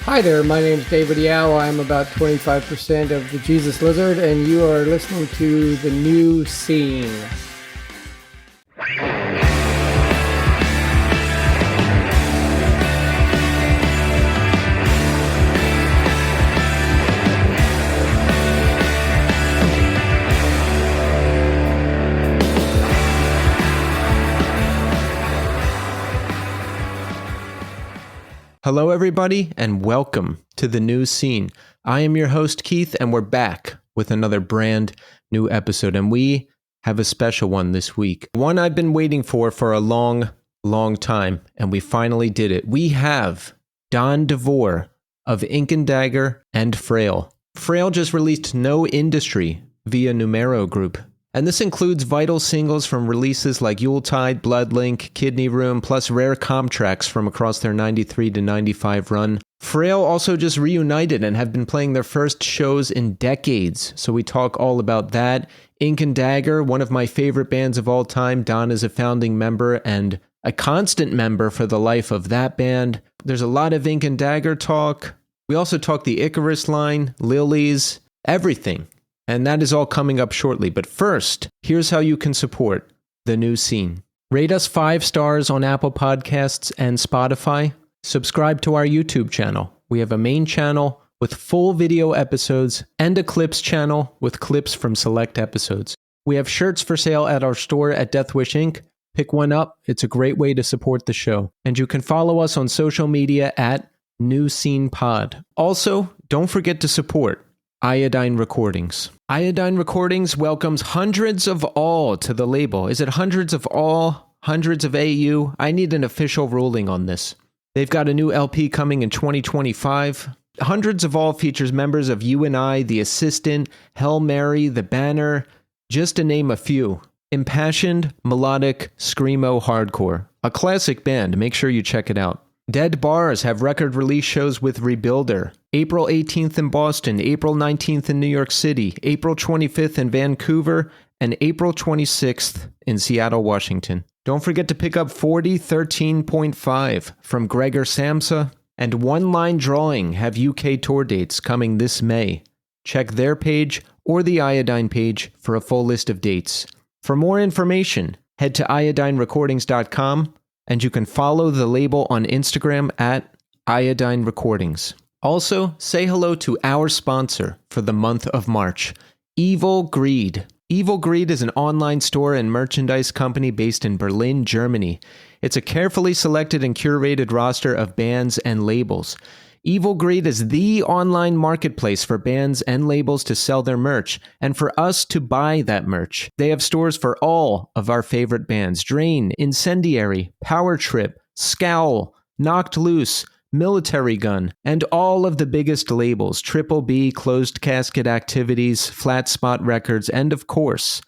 Hi there, my name is David Yao. I'm about 25% of the Jesus Lizard, and you are listening to The New Scene. Hello, everybody, and welcome to The New Scene. I am your host, Keith, and we're back with another brand new episode, and we have a special one this week. One I've been waiting for a long time, and we finally did it. We have Don Devore of Ink Dagger and Frail. Frail just released No Industry via Numero Group. And this includes vital singles from releases like Yuletide, Bloodlink, Kidney Room, plus rare comp tracks from across their 93 to 95 run. Frail also just reunited and have been playing their first shows in decades, so we talk all about that. Ink Dagger, one of my favorite bands of all time. Don is a founding member and a constant member for the life of that band. There's a lot of Ink Dagger talk. We also talk the Icarus Line, Lilies, everything. And that is all coming up shortly. But first, here's how you can support The New Scene. Rate us 5 stars on Apple Podcasts and Spotify. Subscribe to our YouTube channel. We have a main channel with full video episodes and a clips channel with clips from select episodes. We have shirts for sale at our store at Death Wish Inc. Pick one up. It's a great way to support the show. And you can follow us on social media at New Scene Pod. Also, don't forget to support Iodine Recordings. Iodine Recordings welcomes hundreds of all to the label. Is it hundreds of all? Hundreds of AU? I need an official ruling on this. They've got a new LP coming in 2025. Hundreds of all features members of You and I, The Assistant, Hail Mary, The Banner, just to name a few. Impassioned, melodic, screamo hardcore. A classic band. Make sure you check it out. Dead Bars have record release shows with Rebuilder. April 18th in Boston, April 19th in New York City, April 25th in Vancouver, and April 26th in Seattle, Washington. Don't forget to pick up 4013.5 from Gregor Samsa, and One Line Drawing have UK tour dates coming this May. Check their page or the Iodine page for a full list of dates. For more information, head to iodinerecordings.com, and you can follow the label on Instagram at Iodine Recordings. Also, say hello to our sponsor for the month of March, Evil Greed. Evil Greed is an online store and merchandise company based in Berlin, Germany. It's a carefully selected and curated roster of bands and labels. Evil Greed is the online marketplace for bands and labels to sell their merch, and for us to buy that merch. They have stores for all of our favorite bands: Drain, Incendiary, Power Trip, Scowl, Knocked Loose, Military Gun, and all of the biggest labels: Triple B, Closed Casket Activities, Flat Spot Records, and of course,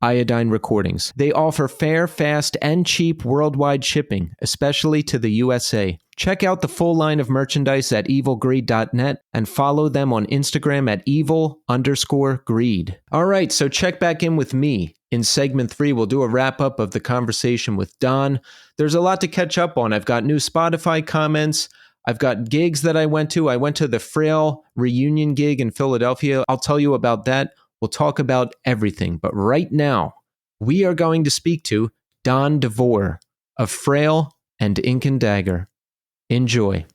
Iodine Recordings. They offer fair, fast, and cheap worldwide shipping, especially to the USA. Check out the full line of merchandise at evilgreed.net and follow them on Instagram at evil_greed. All right, so check back in with me. In segment 3, we'll do a wrap-up of the conversation with Don. There's a lot to catch up on. I've got new Spotify comments. I've got gigs that I went to. I went to the Frail reunion gig in Philadelphia. I'll tell you about that. We'll talk about everything. But right now, we are going to speak to Don Devore of Frail and Ink Dagger. Enjoy.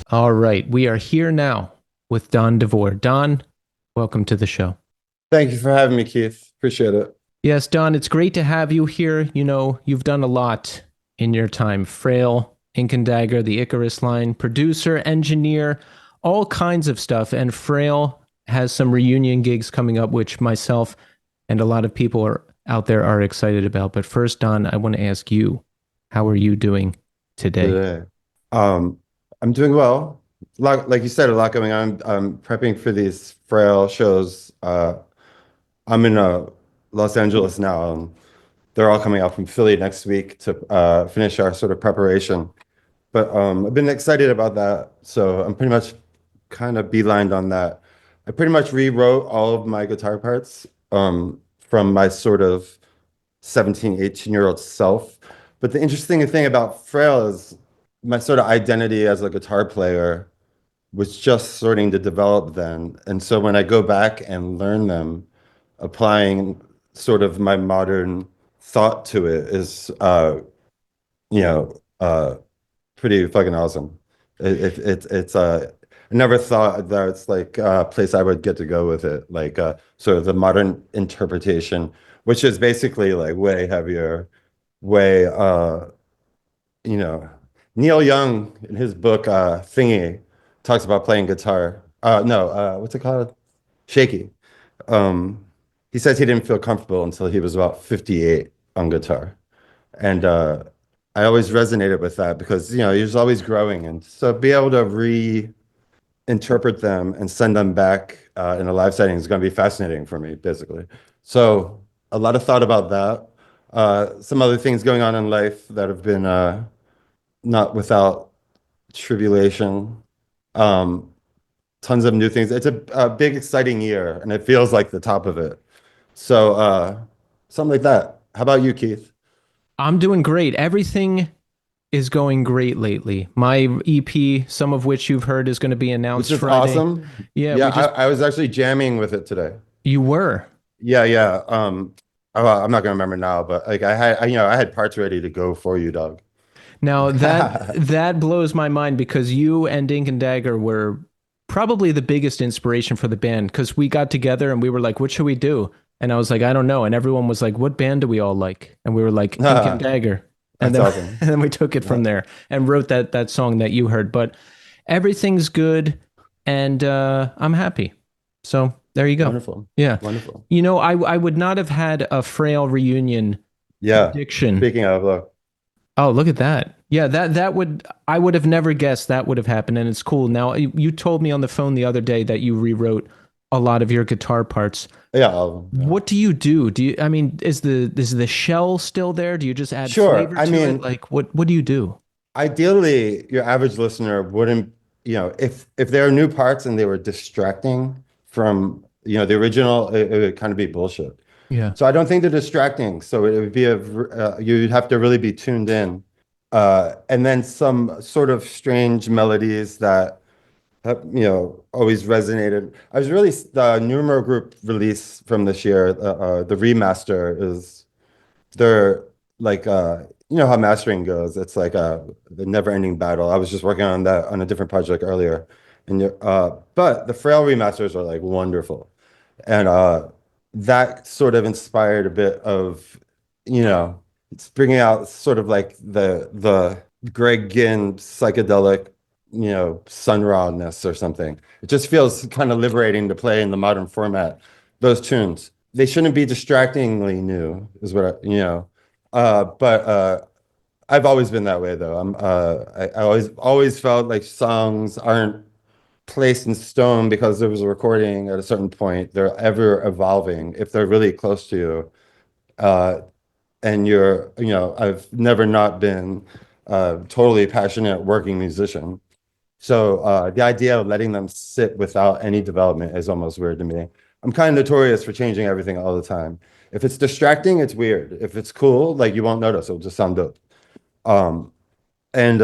All right, we are here now with Don Devore. Don, welcome to the show. Thank you for having me, Keith. Appreciate it. Yes, Don, it's great to have you here. You know, you've done a lot in your time. Frail, Ink Dagger, the Icarus Line, producer, engineer, all kinds of stuff. And Frail has some reunion gigs coming up, which myself and a lot of people out there are excited about. But first, Don, I want to ask you, how are you doing today? I'm doing well. Like you said, a lot going on. I'm prepping for these Frail shows. I'm in Los Angeles now. They're all coming out from Philly next week to finish our sort of preparation. But I've been excited about that. So I'm pretty much kind of beelined on that. I pretty much rewrote all of my guitar parts from my sort of 17, 18-year-old self. But the interesting thing about Frail is my sort of identity as a guitar player was just starting to develop then. And so when I go back and learn them, applying sort of my modern thought to it is, you know, pretty fucking awesome. I never thought that it's like a place I would get to go with it, like sort of the modern interpretation, which is basically like way heavier, way you know, Neil Young in his book Thingy talks about playing guitar. No, what's it called? Shaky. Um, he says he didn't feel comfortable until he was about 58 on guitar. And I always resonated with that because, he was always growing. And so be able to reinterpret them and send them back in a live setting is going to be fascinating for me, basically. So a lot of thought about that. Some other things going on in life that have been not without tribulation. Um, Tons of new things. It's a big, exciting year, and it feels like the top of it. So something like that. How about you, Keith? I'm doing great. Everything is going great lately. My EP, some of which you've heard, is going to be announced Which is Friday. awesome. Yeah, Yeah, I was actually jamming with it today. you were. Yeah, yeah. I'm not gonna remember now, but like I had parts ready to go for you, dog. Now that blows my mind because you and Ink and Dagger were probably the biggest inspiration for the band because we got together and we were like, what should we do? And I was like, I don't know. And everyone was like, what band do we all like? And we were like, Ink and Dagger. And That's then, awesome. and then we took it from there and wrote that song that you heard. But everything's good and I'm happy. So there you go. Wonderful. Yeah. Wonderful. I would not have had a Frail reunion Yeah. prediction. Speaking of, look. Oh, look at that. Yeah, I would have never guessed that would have happened, and it's cool. Now, you told me on the phone the other day that you rewrote a lot of your guitar parts. Yeah, all of them. Yeah. What do you do? I mean, is the shell still there? Do you just add Sure. flavor to it? Like what do you do? Ideally, your average listener wouldn't, if there are new parts and they were distracting from, the original, it would kind of be bullshit. Yeah. So I don't think they're distracting. So it would be you'd have to really be tuned in. And then some sort of strange melodies that have, always resonated. The Numero Group release from this year, the remaster is, they're like, how mastering goes. It's like the never-ending battle. I was just working on that on a different project earlier. But the Frail remasters are like wonderful. And that sort of inspired a bit of, it's bringing out sort of like the Greg Ginn psychedelic, sun rawness or something. It just feels kind of liberating to play in the modern format. Those tunes, they shouldn't be distractingly new, is what but I've always been that way though. I always felt like songs aren't placed in stone because there was a recording at a certain point. They're ever evolving if they're really close to you. And I've never not been a totally passionate working musician. So the idea of letting them sit without any development is almost weird to me. I'm kind of notorious for changing everything all the time. If it's distracting, it's weird. If it's cool, like you won't notice, it'll just sound dope. Um, and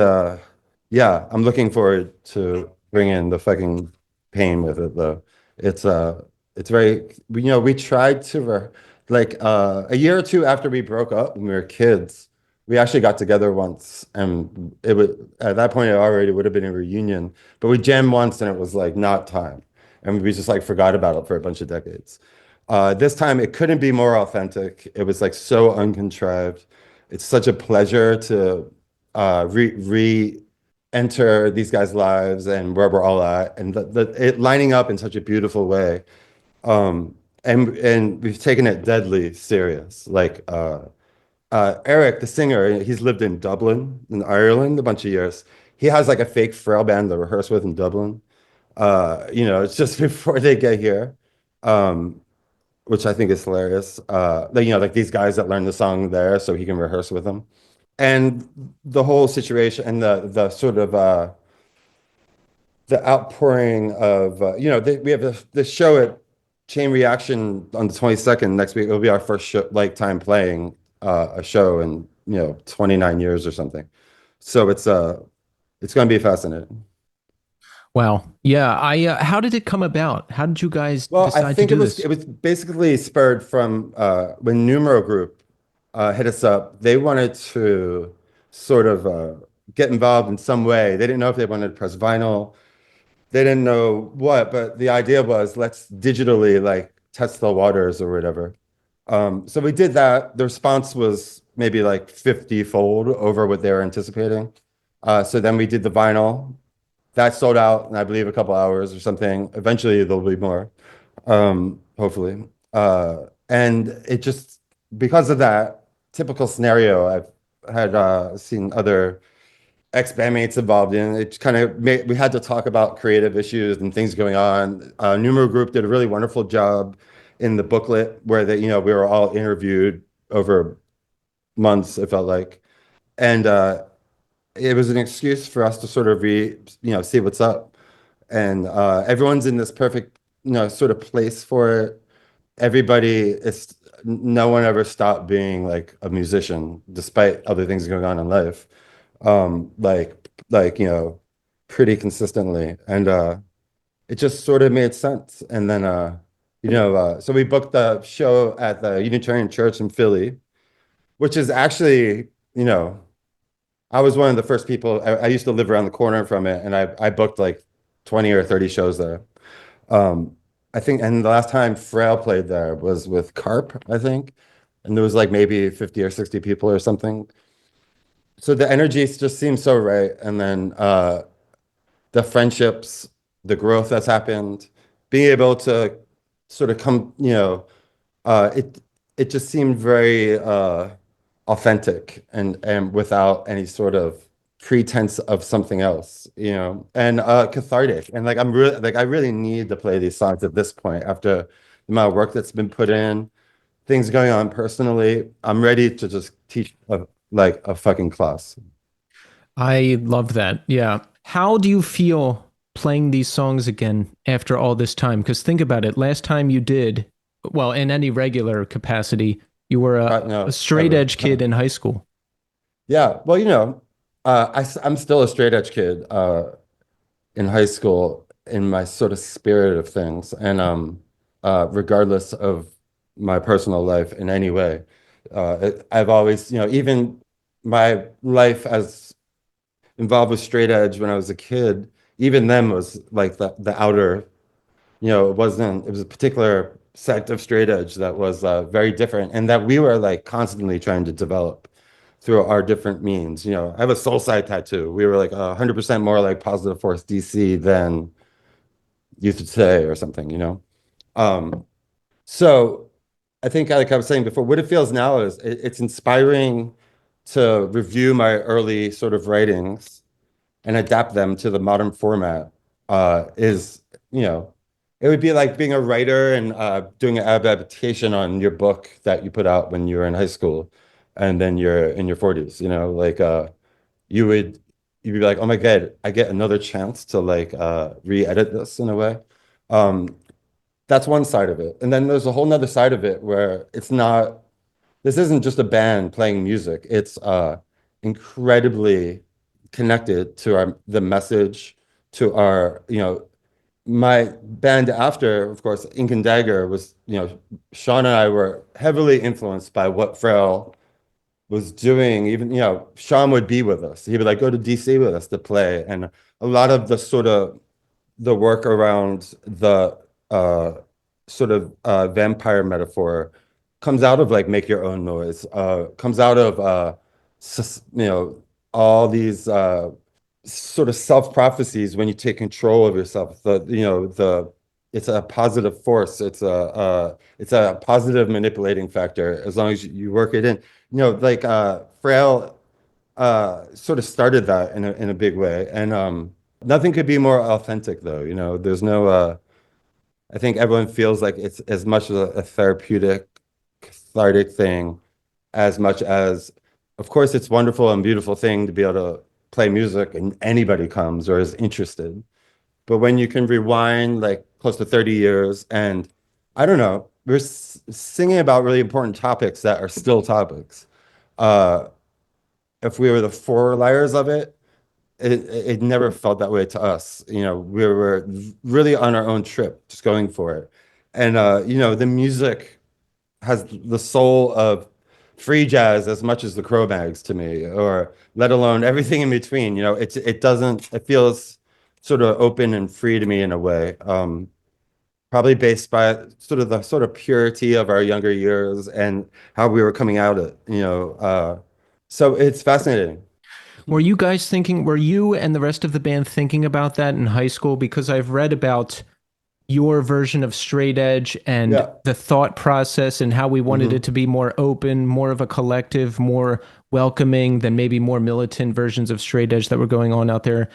yeah, I'm looking forward to bring in the fucking pain with it though. It's very, we tried to a year or two after we broke up when we were kids, we actually got together once and it would, at that point it already would have been a reunion, but we jammed once and it was like not time. And we just like forgot about it for a bunch of decades. This time it couldn't be more authentic. It was like so uncontrived. It's such a pleasure to re-enter these guys' lives and where we're all at, and it lining up in such a beautiful way. And we've taken it deadly serious. Like Eric, the singer, he's lived in Dublin, in Ireland, a bunch of years. He has like a fake Frail band to rehearse with in Dublin. It's just before they get here, which I think is hilarious. Like these guys that learn the song there so he can rehearse with them. And the whole situation and the sort of the outpouring of, we have the show at Chain Reaction on the 22nd next week. It'll be our first show, like time playing a show in, 29 years or something. So it's It's going to be fascinating. Wow. Yeah. How did it come about? How did you guys Well, I decide to think it do was this? it was basically spurred from when Numero Group hit us up. They wanted to sort of get involved in some way. They didn't know if they wanted to press vinyl. They didn't know what, but the idea was let's digitally like test the waters or whatever. So we did that. The response was maybe like 50-fold over what they were anticipating. So then we did the vinyl. That sold out in, I believe, a couple hours or something. Eventually, there'll be more, hopefully. And it just, because of that typical scenario, I've had seen other ex-bandmates involved in. It kind of made, we had to talk about creative issues and things going on. Numero Group did a really wonderful job in the booklet where we were all interviewed over months, it felt like. And it was an excuse for us to sort of see what's up. And everyone's in this perfect, sort of place for it. Everybody is, no one ever stopped being like a musician despite other things going on in life. Like, pretty consistently. And it just sort of made sense. And then, so we booked the show at the Unitarian Church in Philly, which is actually, you know, I was one of the first people. I used to live around the corner from it, and I booked like 20 or 30 shows there. Um, I think, and the last time Frail played there was with Carp, I think, and there was like maybe 50 or 60 people or something. So the energy just seems so right, and then the friendships, the growth that's happened, being able to sort of come, it just seemed very authentic and without any sort of pretense of something else, and cathartic. And like I really need to play these songs at this point after the amount of work that's been put in, things going on personally. I'm ready to just teach like a fucking class. I love that. Yeah. How do you feel playing these songs again after all this time? Because think about it. Last time you did, well, in any regular capacity, you were a No, straight ever. edge kid in high school. Yeah, well, I'm still a straight edge kid in high school in my sort of spirit of things, and regardless of my personal life in any way, I've always, even my life as involved with straight edge when I was a kid, even then was like the outer, it was a particular sect of straight edge that was very different and that we were like constantly trying to develop through our different means. I have a soul side tattoo. We were like 100% more like Positive Force DC than Youth of Today or something. Um, so I think, like I was saying before, what it feels now is it's inspiring to review my early sort of writings and adapt them to the modern format. Is, you know, it would be like being a writer and doing an adaptation on your book that you put out when you were in high school, and then you're in your 40s, like you would you'd be like, oh my God, I get another chance to like re-edit this in a way. Um, that's one side of it. And then there's a whole nother side of it where this isn't just a band playing music. It's incredibly connected to the message, to our, my band after, of course, Ink and Dagger was, Sean and I were heavily influenced by what Frail was doing. Even, Sean would be with us. He would like go to DC with us to play. And a lot of the sort of the work around the uh, sort of vampire metaphor comes out of like make your own noise, comes out of all these sort of self-prophecies when you take control of yourself. It's a positive force. It's a positive manipulating factor as long as you work it in. Like Frail sort of started that in a big way. And nothing could be more authentic though. There's no I think everyone feels like it's as much as a therapeutic, cathartic thing, as much as, of course, it's wonderful and beautiful thing to be able to play music and anybody comes or is interested. But when you can rewind like close to 30 years and I don't know, we're singing about really important topics that are still topics. Uh, if we were the four layers of it, it never felt that way to us. You know, we were really on our own trip, just going for it. And you know, the music has the soul of free jazz as much as the Cro-Mags to me, or let alone everything in between. You know, it feels sort of open and free to me in a way. Probably based by sort of purity of our younger years and how we were coming out it, you know. So it's fascinating. Were you and the rest of the band thinking about that in high school? Because I've read about your version of straight edge and Yeah. the thought process and how we wanted it Hmm. to be more open, more of a collective, more welcoming than maybe more militant versions of straight edge that were going on out there.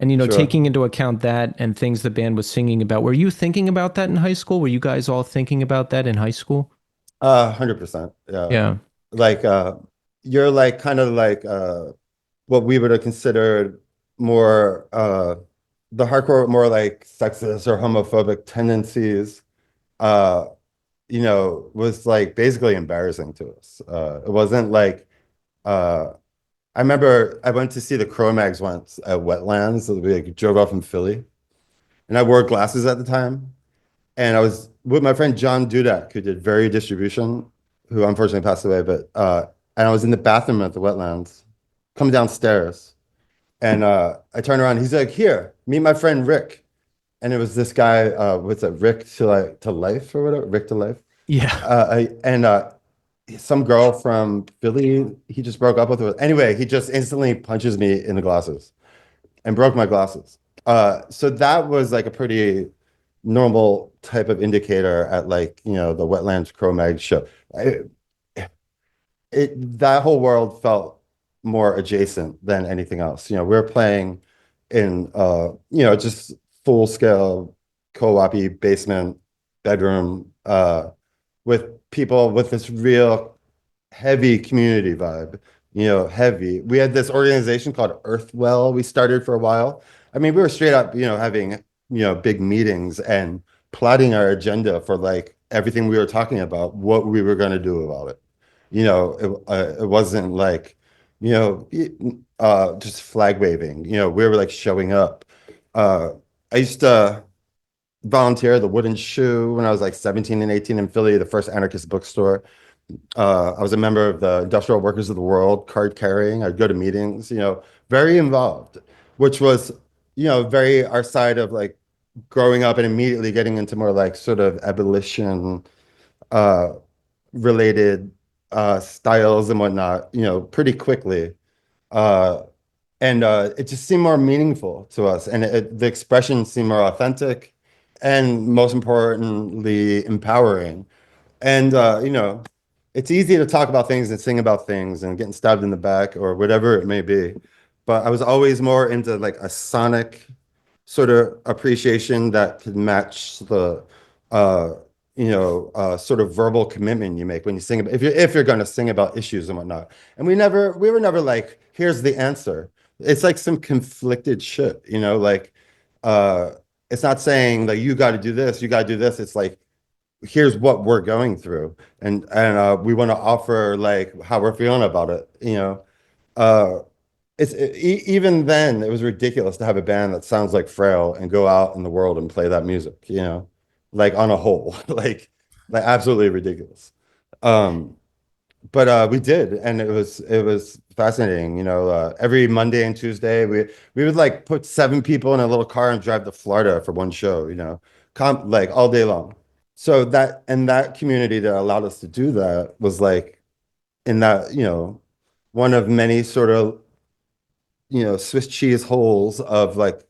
And, Sure. taking into account that and things the band was singing about, were you thinking about that in high school? Were you guys all thinking about that in high school? 100%. Yeah. Yeah. Like you're like kind of like what we would have considered more the hardcore, more like sexist or homophobic tendencies, uh, you know, was like basically embarrassing to us. It wasn't like uh I remember I went to see the Cro-Mags once at Wetlands. So we like, drove off from Philly, and I wore glasses at the time. And I was with my friend John Dudek, who did Very Distribution, who unfortunately passed away. But and I was in the bathroom at the Wetlands, coming downstairs, and I turned around. He's like, "Here, meet my friend Rick." And it was this guy, what's it, Rick to life or whatever, Rick to life. Yeah. And some girl from Philly, he just broke up with her. Anyway, he just instantly punches me in the glasses and broke my glasses. So that was like a pretty normal type of indicator at like, you know, the Wetlands Cro-Mag show. I, that whole world felt more adjacent than anything else. You know, we're playing in you know, just full scale co-op basement bedroom with people with this real heavy community vibe, you know, heavy. We had this organization called Earthwell we started for a while. I mean, we were straight up, you know, having, you know, big meetings and plotting our agenda for like everything we were talking about, what we were going to do about it. You know, it wasn't like, you know, just flag waving. You know, we were like showing up. Uh, I used to volunteer at the Wooden Shoe when I was like 17 and 18 in Philly, the first anarchist bookstore. I was a member of the Industrial Workers of the World, card carrying. I'd go to meetings, you know, very involved, which was, you know, very our side of like growing up and immediately getting into more like sort of abolition uh, related styles and whatnot, you know, pretty quickly. Uh, and it just seemed more meaningful to us. And the expression seemed more authentic and most importantly, empowering. And you know, it's easy to talk about things and sing about things and getting stabbed in the back or whatever it may be. But I was always more into like a sonic sort of appreciation that could match the uh you know sort of verbal commitment you make when you sing about if you're going to sing about issues and whatnot. And we were never like, here's the answer. It's like some conflicted shit, you know, like uh it's not saying like you got to do this, you got to do this. It's like here's what we're going through, and we want to offer like how we're feeling about it, you know. uh Even then it was ridiculous to have a band that sounds like Frail and go out in the world and play that music, you know, like on a whole like absolutely ridiculous. um but we did, and it was fascinating, you know. Every Monday and Tuesday we would like put 7 people in a little car and drive to Florida for one show, you know, like all day long. So that, and that community that allowed us to do that was like in that, you know, one of many sort of, you know, Swiss cheese holes of like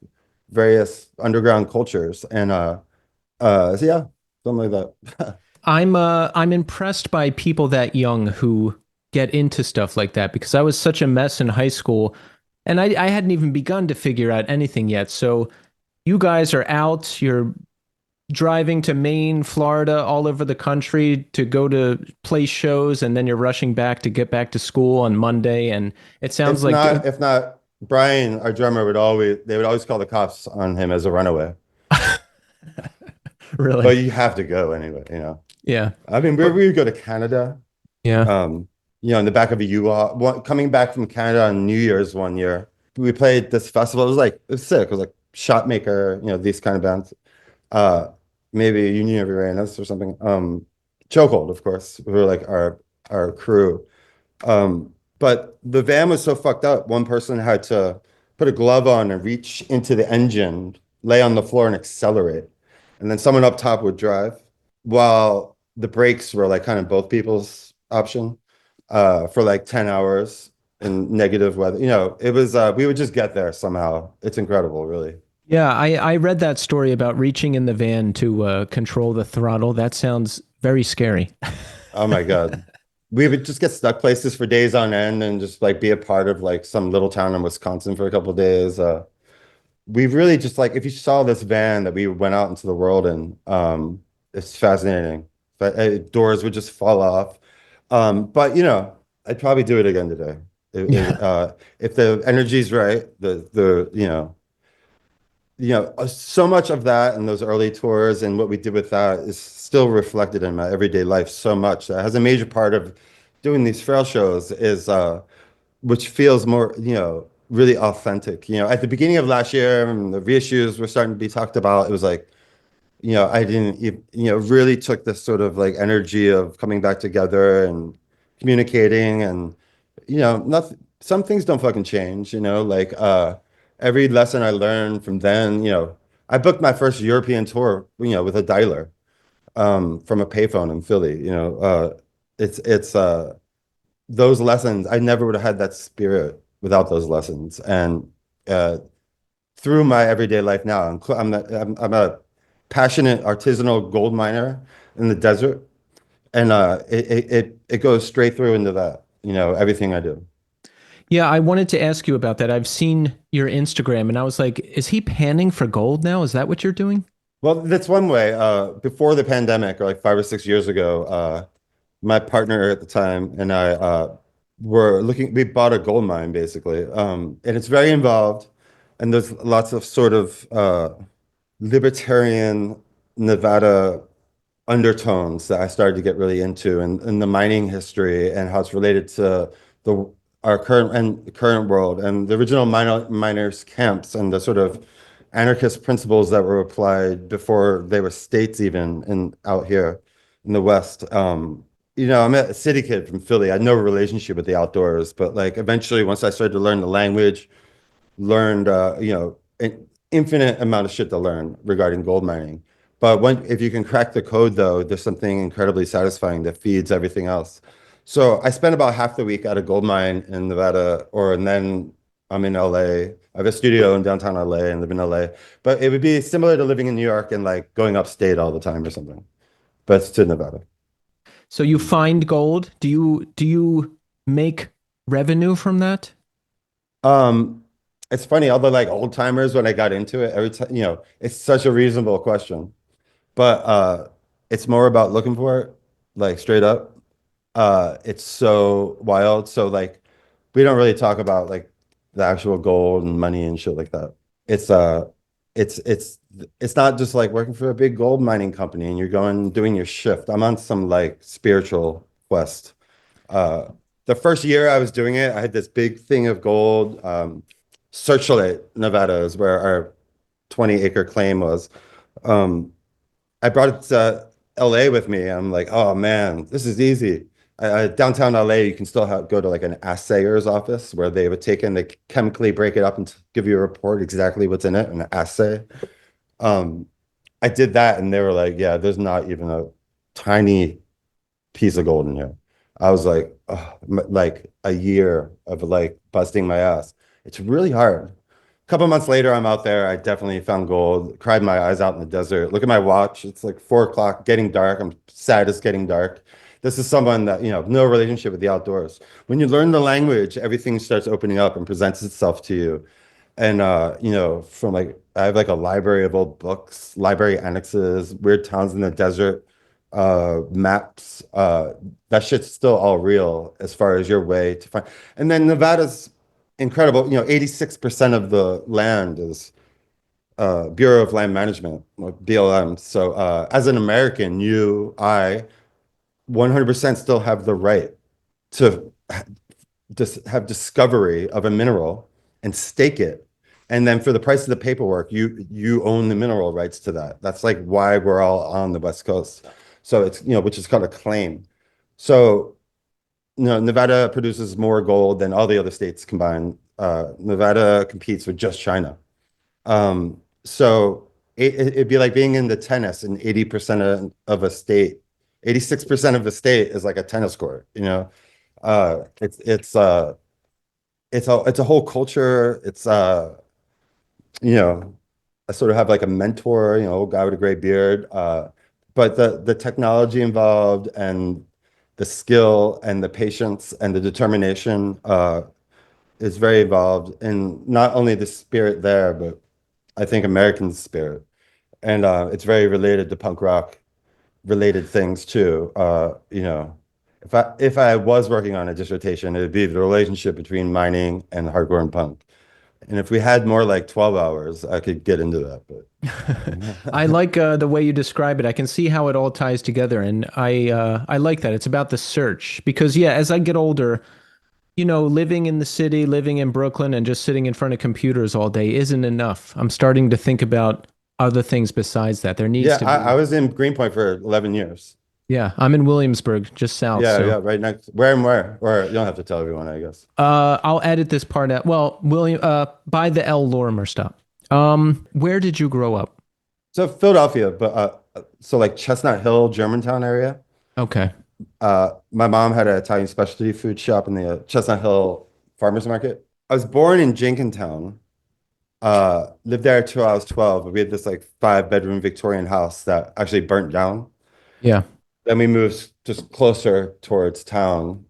various underground cultures. And so yeah, something like that. I'm impressed by people that young who get into stuff like that because I was such a mess in high school and I hadn't even begun to figure out anything yet. So you guys are out, you're driving to Maine, Florida, all over the country to go to play shows, and then you're rushing back to get back to school on Monday. And it sounds like, If not, Brian, our drummer, they would always call the cops on him as a runaway. really, But you have to go anyway, you know. yeah. I mean, we would go to Canada, Yeah. you know, in the back of a U-Haul, coming back from Canada on New Year's one year. we played this festival. It was sick. It was like Shotmaker, these kind of bands. Uh, Maybe Union of Uranus or something. Chokehold, of course, who were like our crew. But the van was so fucked up. One person had to put a glove on and reach into the engine, lay on the floor and accelerate. And then someone up top would drive while the brakes were like kind of both people's option for like 10 hours in negative weather. It was, we would just get there somehow. It's incredible, really. Yeah, I read that story about reaching in the van to control the throttle. That sounds very scary. Oh my God. We would just get stuck places for days on end and just like be a part of like some little town in Wisconsin for a couple of days. We really just like if you saw this van that we went out into the world in, it's fascinating. But doors would just fall off. But I'd probably do it again today. Yeah. If the energy's right, so much of that and those early tours and what we did with that is still reflected in my everyday life so much. That has a major part of doing these Frail shows is which feels more, really authentic. At the beginning of last year, the reissues were starting to be talked about. It was like, I didn't, really took this sort of like energy of coming back together and communicating and, nothing, some things don't fucking change, like every lesson I learned from then, I booked my first European tour, with a dialer from a payphone in Philly, it's those lessons, I never would have had that spirit without those lessons. And uh, through my everyday life now, I'm a passionate artisanal gold miner in the desert, and it goes straight through into that, everything I do. Yeah, I wanted to ask you about that. I've seen your Instagram and I was like, is he panning for gold now? Is that what you're doing? Well, that's one way. Before the pandemic, or like 5 or 6 years ago, my partner at the time and I we bought a gold mine basically. And it's very involved. And there's lots of sort of libertarian Nevada undertones that I started to get really into and the mining history and how it's related to the our current world and the original miners camps and the sort of anarchist principles that were applied before they were states even in out here in the West. I'm a city kid from Philly. I had no relationship with the outdoors, but like eventually once I started to learn the language, learned an infinite amount of shit to learn regarding gold mining. But if you can crack the code though, there's something incredibly satisfying that feeds everything else. So I spent about half the week at a gold mine in Nevada, and then I'm in LA. I have a studio in downtown LA and live in LA. But it would be similar to living in New York and like going upstate all the time or something. But it's to Nevada. So you find gold. Do you make revenue from that? Um, it's funny, all the like old timers when I got into it, every time, it's such a reasonable question. But it's more about looking for it, like straight up. It's so wild. So like we don't really talk about like the actual gold and money and shit like that. It's uh it's it's it's not just like working for a big gold mining company and you're going doing your shift. I'm on some like spiritual quest. Uh the first year I was doing it, I had this big thing of gold. Searchlight, Nevada is where our 20-acre claim was. Um, I brought it to LA with me. I'm like, oh man, this is easy. Downtown LA, you can still go to like an assayer's office where they would take in, they chemically break it up and give you a report exactly what's in it, an assay. Um, I did that and they were like, yeah, there's not even a tiny piece of gold in here. I was like, oh, like a year of like busting my ass. It's really hard. A couple months later, I'm out there. I definitely found gold, cried my eyes out in the desert. Look at my watch. It's like 4 o'clock, getting dark. I'm sad it's getting dark. This is someone that, no relationship with the outdoors. When you learn the language, everything starts opening up and presents itself to you. And from like I have like a library of old books, library annexes, weird towns in the desert, maps. That shit's still all real as far as your way to find. And then Nevada's incredible. 86% of the land is Bureau of Land Management, or BLM. So as an American, I 100% still have the right to just have discovery of a mineral and stake it. And then for the price of the paperwork, you own the mineral rights to that. That's like why we're all on the West Coast. So it's, which is called a claim. So, Nevada produces more gold than all the other states combined. Nevada competes with just China. So it'd be like being in the tennis and 80% of a state, 86% of the state is like a tennis court, Uh, it's it's uh it's a whole culture. You know, I sort of have like a mentor, old guy with a gray beard. But the technology involved and the skill and the patience and the determination is very involved in not only the spirit there, but I think American spirit. And it's very related to punk rock related things too. If I was working on a dissertation, it would be the relationship between mining and hardcore and punk. And if we had more like 12 hours, I could get into that. But I like the way you describe it. I can see how it all ties together, and I like that. It's about the search because yeah, as I get older, living in the city, living in Brooklyn, and just sitting in front of computers all day isn't enough. I'm starting to think about other things besides that. There needs yeah, to I be. was in Greenpoint for 11 years. Yeah, I'm in Williamsburg, just south. Yeah, So yeah, right next. Where and where? Or you don't have to tell everyone, I guess. I'll edit this part out. Well, William, by the L. Lorimer stop. Where did you grow up? So Philadelphia, but so like Chestnut Hill, Germantown area. Okay. My mom had an Italian specialty food shop in the Chestnut Hill Farmers Market. I was born in Jenkintown. Lived there till I was 12. We had this like 5-bedroom Victorian house that actually burnt down. Yeah. Then we moved just closer towards town,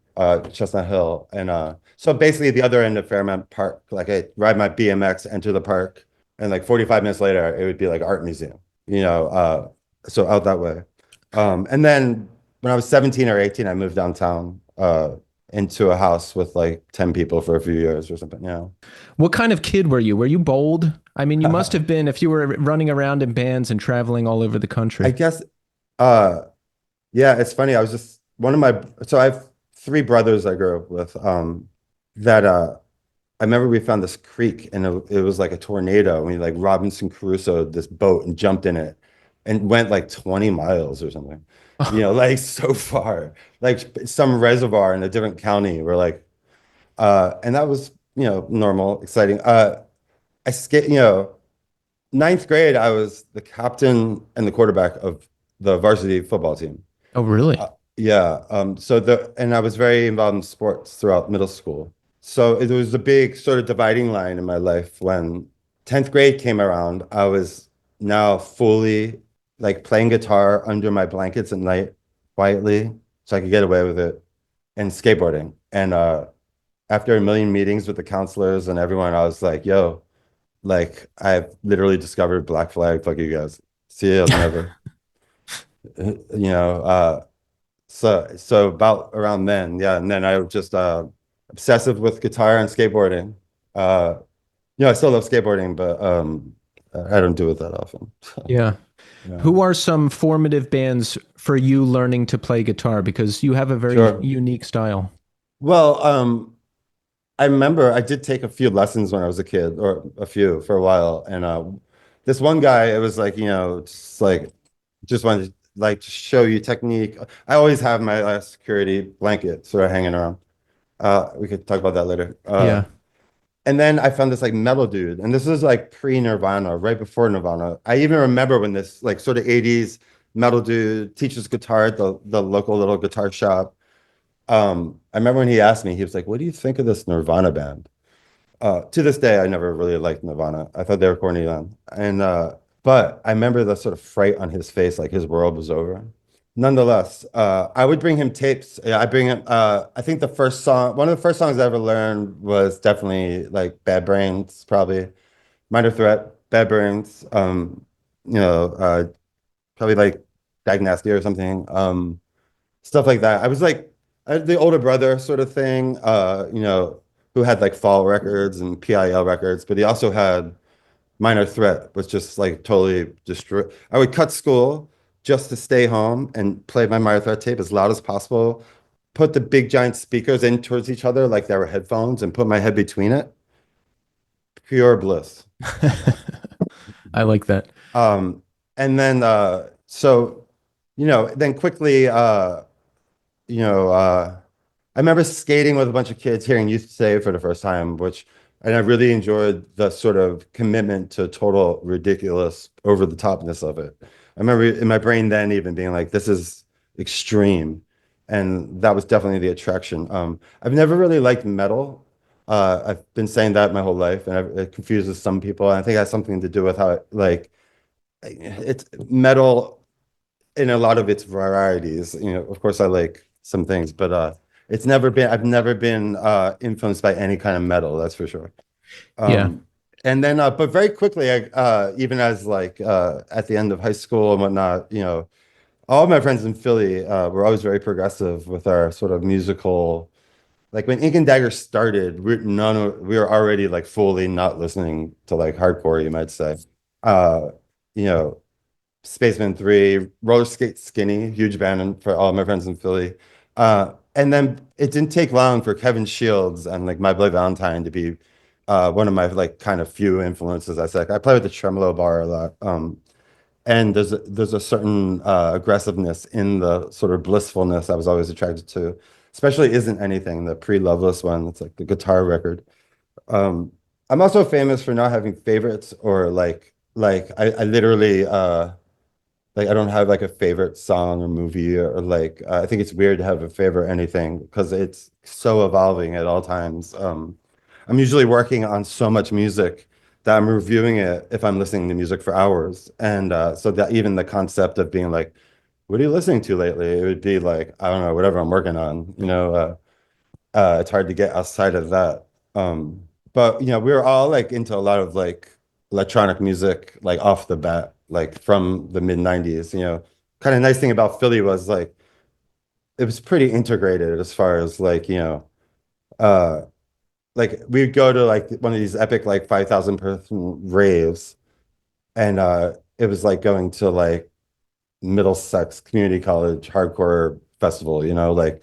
Chestnut Hill. And so basically the other end of Fairmount Park, like I ride my BMX, enter the park, and like 45 minutes later, it would be like art museum, so out that way. And then when I was 17 or 18, I moved downtown into a house with like 10 people for a few years or something, What kind of kid were you? Were you bold? I mean, you must have been if you were running around in bands and traveling all over the I country. guess, yeah, it's funny. I was just so I have 3 brothers I grew up with, that I remember we found this creek and it was like a tornado. And we like Robinson Crusoe this boat and jumped in it and went like 20 miles or something, like so far, like some reservoir in a different county. We're like, and that was, normal, exciting. I skate, ninth grade, I was the captain and the quarterback of the varsity football team. Oh, really? Yeah. And I was very involved in sports throughout middle school. So it was a big sort of dividing line in my life when 10th grade came around. I was now fully like playing guitar under my blankets at night quietly so I could get away with it, and skateboarding. And after a million meetings with the counselors and everyone, I was like, yo, like I've literally discovered Black Flag. Fuck you guys. See you never. you know, so about around then, yeah. And then I was just obsessive with guitar and skateboarding. Uh, I still love skateboarding, but I don't do it that often. Yeah. Yeah. Who are some formative bands for you learning to play guitar? Because you have a very Sure. unique style. Well, I remember I did take a few lessons when I was a kid, or a few for a while, and this one guy, it was like, just wanted to like to show you technique. I always have my security blanket sort of hanging around. We could talk about that later. Yeah. And then I found this like metal dude, and this is like pre-Nirvana, right before Nirvana. I even remember when this like sort of 80s metal dude teaches guitar at the local little guitar shop. I remember when he asked me, he was like, "What do you think of this Nirvana band?" To this day, I never really liked Nirvana. I thought they were corny then. And but I remember the sort of fright on his face, like his world was over. Nonetheless, I would bring him tapes. Yeah, I bring him. I think one of the first songs I ever learned was definitely like Bad Brains, probably Minor Threat, Bad Brains. You know, probably like Dag Nasty or something. Stuff like that. I was like the older brother sort of thing. Who had like Fall Records and PIL Records, but he also had Minor Threat, was just like totally destroy. I would cut school just to stay home and play my Minor Threat tape as loud as possible, put the big giant speakers in towards each other like they were headphones, and put my head between it, pure bliss. I like that. And then so then quickly you know, I remember skating with a bunch of kids, hearing Youth Say for the first time, and I really enjoyed the sort of commitment to total ridiculous over the topness of it. I remember in my brain then even being like, this is extreme. And that was definitely the attraction. I've never really liked metal. I've been saying that my whole life, and it confuses some people. And I think it has something to do with how it's metal in a lot of its varieties. Of course, I like some things, but I've never been influenced by any kind of metal, that's for sure. Yeah. And then, but very quickly, even as at the end of high school and whatnot, all my friends in Philly were always very progressive with our sort of musical. Like when Ink and Dagger started, we were already like fully not listening to like hardcore, you might say. You know, Spaceman 3, Roller Skate Skinny, huge band for all my friends in Philly. And then it didn't take long for Kevin Shields and like My Bloody Valentine to be one of my like kind of few influences. I play with the tremolo bar a lot. And there's a certain aggressiveness in the sort of blissfulness I was always attracted to, especially Isn't Anything, the pre-Loveless one. It's like the guitar record. I'm also famous for not having favorites or I literally like I don't have like a favorite song or movie or I think it's weird to have a favorite anything because it's so evolving at all times. I'm usually working on so much music that I'm reviewing it if I'm listening to music for hours. And so that even the concept of being like, what are you listening to lately? It would be like, I don't know, whatever I'm working on, it's hard to get outside of that. But we were all like into a lot of like electronic music, like off the bat, like from the mid 90s, kind of nice thing about Philly was like, it was pretty integrated as far as uh, like we'd go to like one of these epic like 5,000 person raves, and it was like going to like Middlesex Community College hardcore festival, like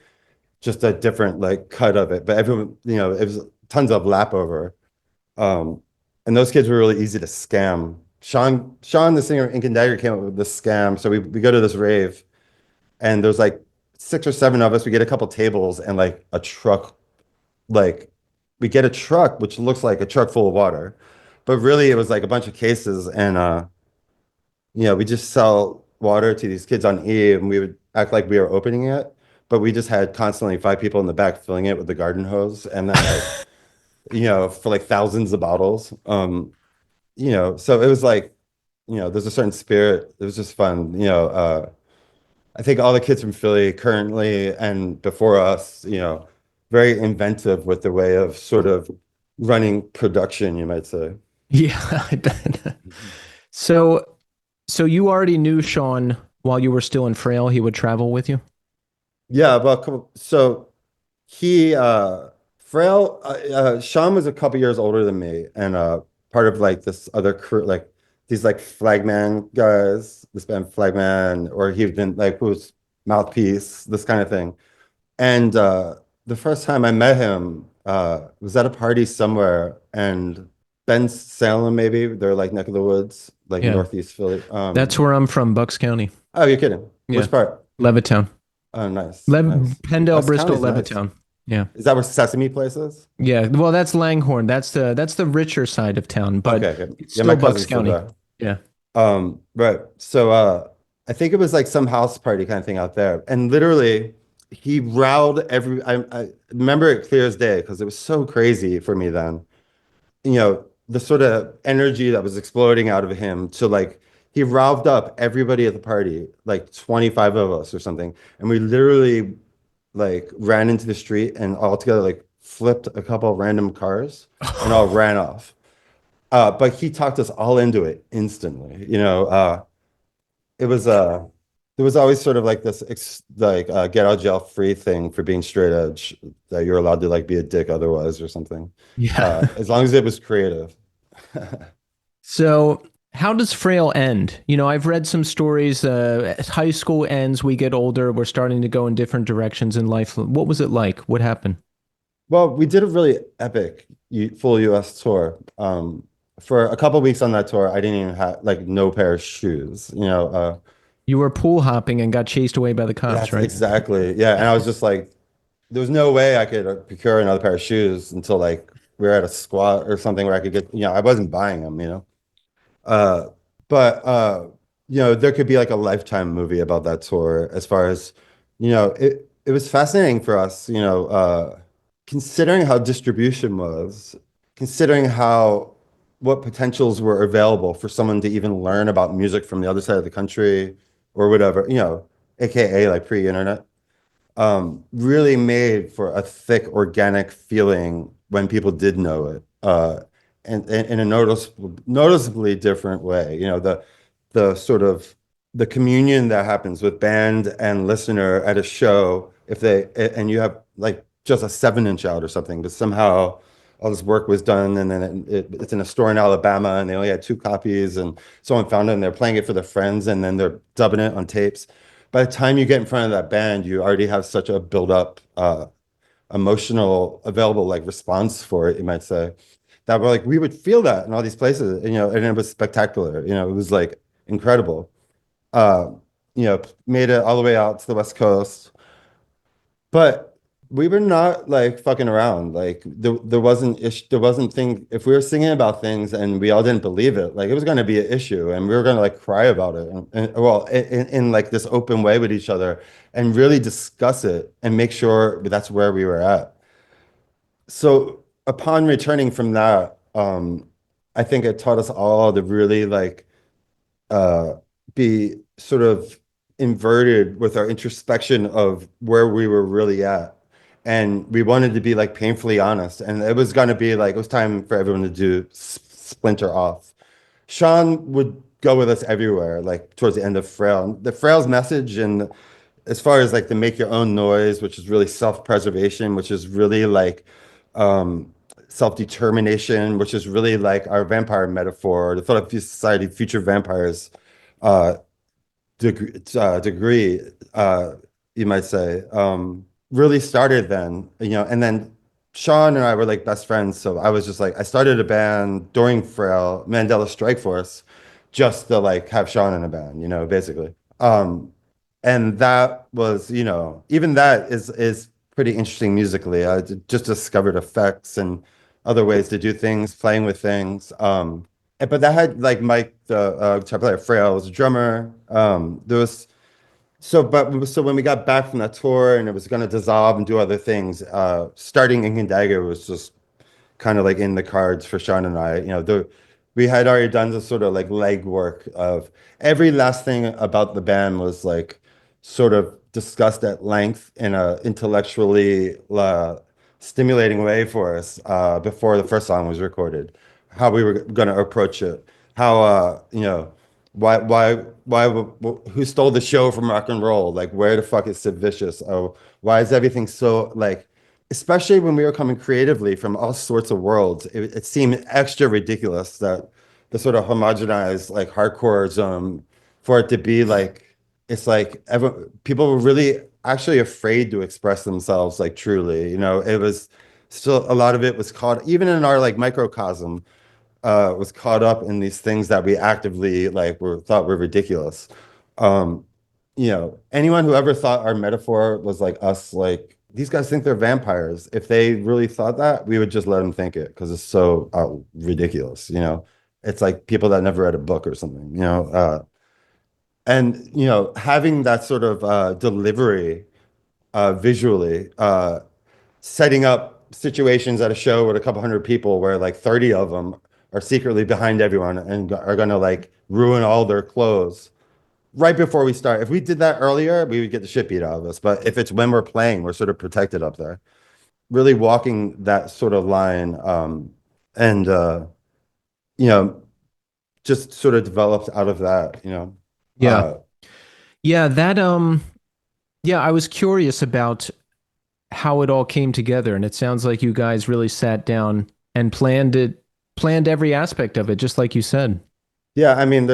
just a different like cut of it. But everyone, it was tons of lap over. And those kids were really easy to scam. Sean, the singer of Ink and Dagger, came up with this scam. So we go to this rave, and there's like 6 or 7 of us. We get a couple tables and like a truck, like we get a truck which looks like a truck full of water, but really it was like a bunch of cases. And we just sell water to these kids on E, and we would act like we were opening it, but we just had constantly 5 people in the back filling it with the garden hose, and then like for like thousands of bottles. So it was like, there's a certain spirit. It was just fun. I think all the kids from Philly currently and before us, very inventive with the way of sort of running production, you might say. Yeah, I bet. So you already knew Sean while you were still in Frail. He would travel with you? Yeah, well, so he Frail Sean was a couple years older than me, and part of like this other crew, like these like Flagman guys, this band Flagman, or he'd been like who was Mouthpiece, this kind of thing. And the first time I met him was at a party somewhere, and Ben Salem, maybe they're like neck of the woods, like Yeah. Northeast Philly. That's where I'm from, Bucks County. Oh, you're kidding? Yeah. Which part? Levittown. Oh, nice. Nice. Pendle, Bucks Bristol, County's nice. Levittown. Yeah. Is that where Sesame Place is? Yeah. Well, that's Langhorne. That's the richer side of town, but Okay, okay. it's Yeah, still my Bucks cousin's still County. there. Yeah. Right. So I think it was like some house party kind of thing out there. And literally he riled I remember it clear as day because it was so crazy for me then. The sort of energy that was exploding out of him to like he riled up everybody at the party, like 25 of us or something. And we literally like ran into the street and all together like flipped a couple of random cars and all ran off. But he talked us all into it instantly. It was there was always sort of like this get out of jail free thing for being straight edge, that you're allowed to like be a dick otherwise or something. Yeah. As long as it was creative. So how does Frail end? I've read some stories. High school ends, we get older, we're starting to go in different directions in life. What was it like? What happened? Well, we did a really epic full US tour. For a couple weeks on that tour, I didn't even have like no pair of shoes, You were pool hopping and got chased away by the cops, that's right? exactly, yeah. And I was just like, there was no way I could procure another pair of shoes until like we were at a squat or something where I could get, I wasn't buying them. Uh, but there could be like a Lifetime movie about that tour as far as, it was fascinating for us, considering how distribution was, considering how what potentials were available for someone to even learn about music from the other side of the country or whatever, aka like pre-internet, really made for a thick organic feeling when people did know it, and in a noticeably different way. The sort of the communion that happens with band and listener at a show, if they and you have like just a 7-inch out or something, but somehow all this work was done, and then it's in a store in Alabama, and they only had 2 copies, and someone found it, and they're playing it for their friends, and then they're dubbing it on tapes. By the time you get in front of that band, you already have such a build up emotional available like response for it, you might say, that we're like we would feel that in all these places, and it was spectacular. It was like incredible. Uh, made it all the way out to the West Coast. But we were not like fucking around. Like there wasn't thing if we were singing about things and we all didn't believe it, like it was gonna be an issue and we were gonna like cry about it and well in like this open way with each other and really discuss it and make sure that's where we were at. So upon returning from that, I think it taught us all to really like uh, be sort of inverted with our introspection of where we were really at. And we wanted to be like painfully honest. And it was going to be like, it was time for everyone to do splinter off. Sean would go with us everywhere, like towards the end of Frail. The Frail's message, and as far as like the make your own noise, which is really self-preservation, which is really like um, self-determination, which is really like our vampire metaphor, the Philadelphia Society future vampires uh, degree, you might say, really started then, and then Sean and I were like best friends. So I was just like, I started a band during Frail, Mandela Strikeforce, just to like have Sean in a band, basically. And that was, even that is pretty interesting musically. I just discovered effects and other ways to do things, playing with things. But that had like Mike, the guitar player, Frail was a drummer. There was so when we got back from that tour and it was going to dissolve and do other things, starting Ink and Dagger was just kind of like in the cards for Sean and I. We had already done the sort of like legwork of every last thing about the band was like sort of discussed at length in a intellectually stimulating way for us before the first song was recorded. How we were going to approach it, how who stole the show from rock and roll? Like, where the fuck is Sid Vicious? Oh, why is everything so like, especially when we were coming creatively from all sorts of worlds, it seemed extra ridiculous that the sort of homogenized like hardcore zone for it to be like, it's like people were really actually afraid to express themselves like truly, it was still a lot of it was caught even in our like microcosm was caught up in these things that we actively like were thought were ridiculous. Um, anyone who ever thought our metaphor was like us, like these guys think they're vampires. If they really thought that, we would just let them think it because it's so ridiculous. It's like people that never read a book or something. And having that sort of delivery visually. Setting up situations at a show with a couple hundred people where like 30 of them are secretly behind everyone and are gonna like ruin all their clothes right before we start. If we did that earlier, we would get the shit beat out of us. But if it's when we're playing, we're sort of protected up there. Really walking that sort of line, and you know, just sort of developed out of that. Yeah. Uh, Yeah, yeah, I was curious about how it all came together, and it sounds like you guys really sat down and planned every aspect of it, just like you said. yeah, I mean,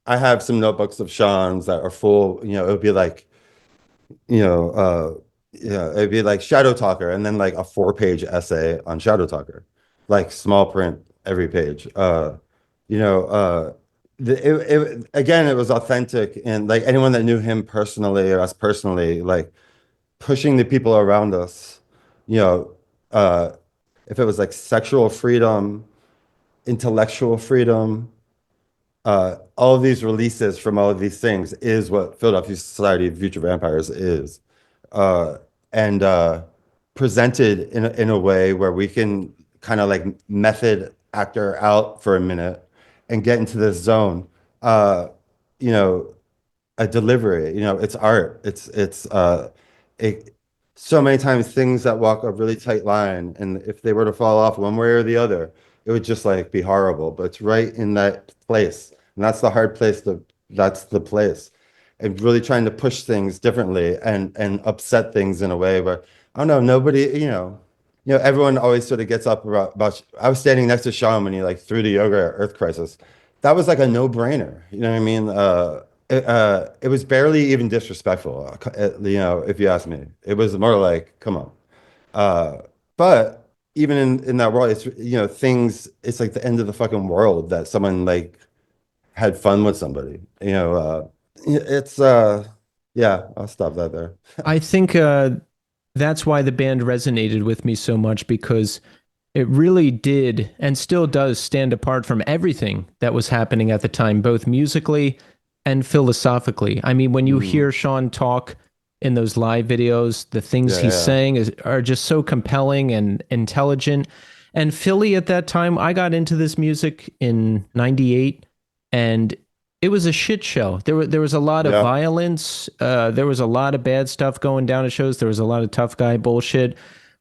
I have some notebooks of Sean's that are full. It would be like, you know, uh, Yeah, it'd be like Shadow Talker, and then like a 4-page essay on Shadow Talker, like small print every page. You know, again, it was authentic, and like anyone that knew him personally or us personally, like pushing the people around us, you know, uh, if it was like sexual freedom, intellectual freedom, all of these releases from all of these things is what Philadelphia Society of Future Vampires is. Uh, and presented in a way where we can kind of like method actor out for a minute and get into this zone. You know, a delivery. You know, it's art. It, so many times things that walk a really tight line, and if they were to fall off one way or the other, it would just like be horrible. But it's right in that place, and that's the hard place to. That's the place, and really trying to push things differently and upset things in a way where I don't know. Nobody, everyone always sort of gets up about. I was standing next to Sean when he like threw the yoga at Earth Crisis. That was like a no-brainer. You know what I mean? It was barely even disrespectful, if you ask me. It was more like, come on. Uh, but even in that world, it's like the end of the fucking world that someone like had fun with somebody. It's yeah, I'll stop that there. I think that's why the band resonated with me so much because it really did and still does stand apart from everything that was happening at the time, both musically and philosophically. I mean, when you Mm. hear Sean talk in those live videos, the things Yeah, he's yeah. saying are just so compelling and intelligent. And Philly at that time, I got into this music in '98 and it was a shit show. There was a lot of Yeah. violence. There was a lot of bad stuff going down at shows. There was a lot of tough guy bullshit.